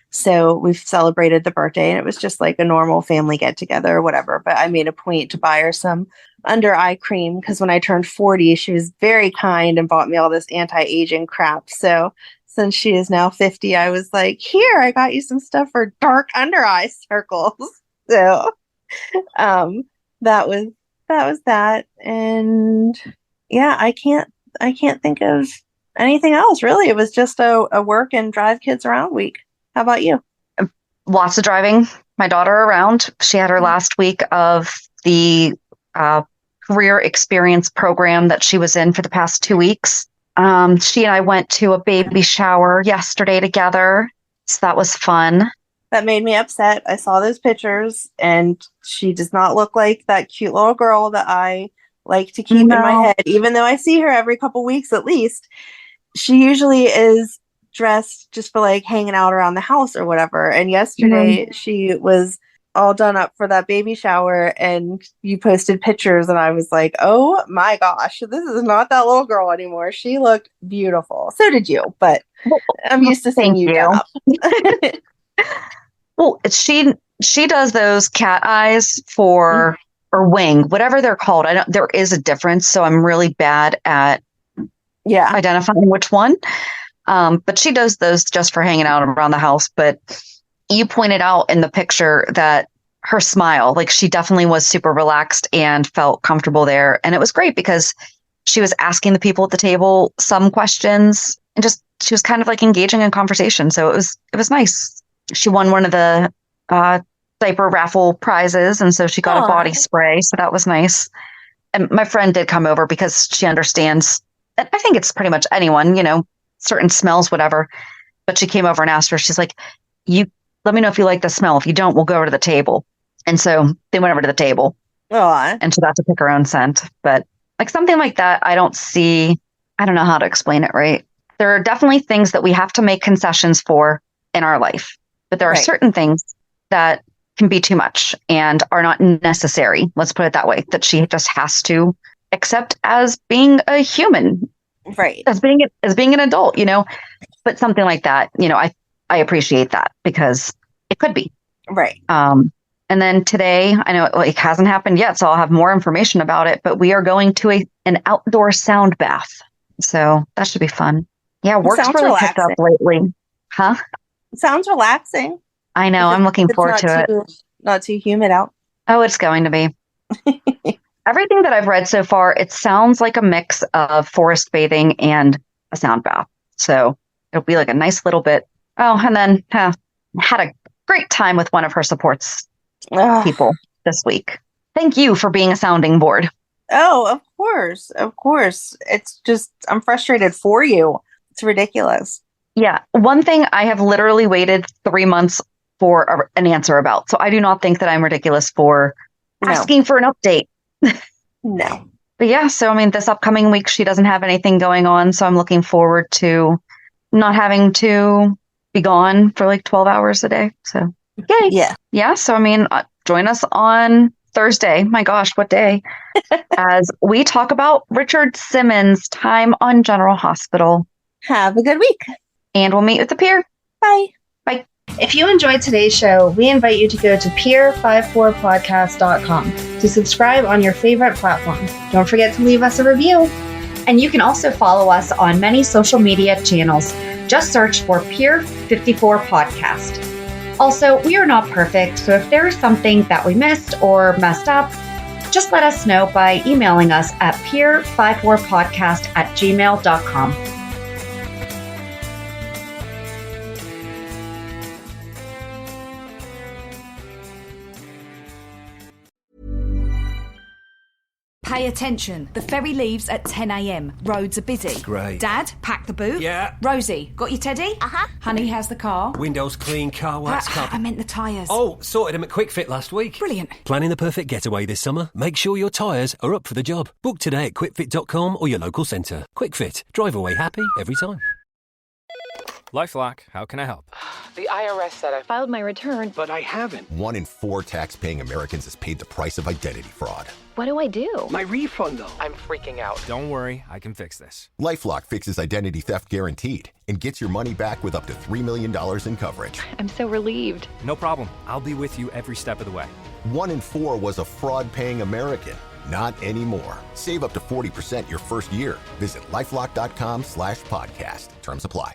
So we've celebrated the birthday, and it was just like a normal family get together or whatever. But I made a point to buy her some under eye cream because when I turned 40, she was very kind and bought me all this anti-aging crap. So since she is now 50, I was like, here, I got you some stuff for dark under eye circles. So that was that. And yeah, I can't think of anything else really. It was just a work and drive kids around week. How about you? Lots of driving my daughter around. She had her last week of the career experience program that she was in for the past 2 weeks. She and I went to a baby shower yesterday together. So that was fun. That made me upset. I saw those pictures and she does not look like that cute little girl that I like to keep in my head. Even though I see her every couple weeks at least, she usually is dressed just for like hanging out around the house or whatever. And yesterday she was all done up for that baby shower and you posted pictures and I was like, oh my gosh, this is not that little girl anymore. She looked beautiful. So did you, but I'm used to seeing you done up. Well, she does those cat eyes for or wing, whatever they're called. There is a difference, so I'm really bad at identifying which one. But she does those just for hanging out around the house. But you pointed out in the picture that her smile, like she definitely was super relaxed and felt comfortable there. And it was great because she was asking the people at the table some questions and just, she was kind of like engaging in conversation. So it was nice. She won one of the diaper raffle prizes. And so she got a body spray. So that was nice. And my friend did come over because she understands, I think it's pretty much anyone, certain smells, whatever. But she came over and asked her, she's like, you let me know if you like the smell. If you don't, we'll go over to the table. And so they went over to the table and she got to pick her own scent. But like something like that, I don't know how to explain it right. There are definitely things that we have to make concessions for in our life. But there are certain things that can be too much and are not necessary. Let's put it that way, that she just has to accept as being a human, Right. as being an adult, but something like that, I appreciate that because it could be. Right. And then today, I know it hasn't happened yet, so I'll have more information about it, but we are going to an outdoor sound bath. So that should be fun. Yeah, work's Sounds really picked up lately. Huh? Sounds relaxing. I know. I'm looking forward to it. Not too humid out. Oh, it's going to be. Everything that I've read so far, it sounds like a mix of forest bathing and a sound bath. So it'll be like a nice little bit. Oh, and then had a great time with one of her supports people this week. Thank you for being a sounding board. Oh, of course. Of course. It's just, I'm frustrated for you. It's ridiculous. Yeah. One thing I have literally waited 3 months for an answer about. So I do not think that I'm ridiculous for asking for an update. No. But yeah, so I mean, this upcoming week, she doesn't have anything going on. So I'm looking forward to not having to be gone for like 12 hours a day. So yay. Yeah. Yeah. So I mean, join us on Thursday. My gosh, what day? As we talk about Richard Simmons' time on General Hospital. Have a good week. And we'll meet at the pier. Bye. Bye. If you enjoyed today's show, we invite you to go to peer54podcast.com to subscribe on your favorite platform. Don't forget to leave us a review. And you can also follow us on many social media channels. Just search for Peer54 Podcast. Also, we are not perfect, so if there is something that we missed or messed up, just let us know by emailing us at peer54podcast@gmail.com. Pay attention. The ferry leaves at 10 a.m. Roads are busy. Great. Dad, pack the boot. Yeah. Rosie, got your teddy? Uh-huh. Honey, how's the car? Windows clean, car wax I carpet. meant the tyres. Oh, sorted them at Quick Fit last week. Brilliant. Planning the perfect getaway this summer? Make sure your tyres are up for the job. Book today at quickfit.com or your local centre. Quick Fit. Drive away happy every time. LifeLock, how can I help? The IRS said I Filed my return. but I haven't. 1 in 4 tax-paying Americans has paid the price of identity fraud. What do I do? My refund, though. I'm freaking out. Don't worry, I can fix this. LifeLock fixes identity theft guaranteed and gets your money back with up to $3 million in coverage. I'm so relieved. No problem. I'll be with you every step of the way. 1 in 4 was a fraud-paying American. Not anymore. Save up to 40% your first year. Visit LifeLock.com/podcast. Terms apply.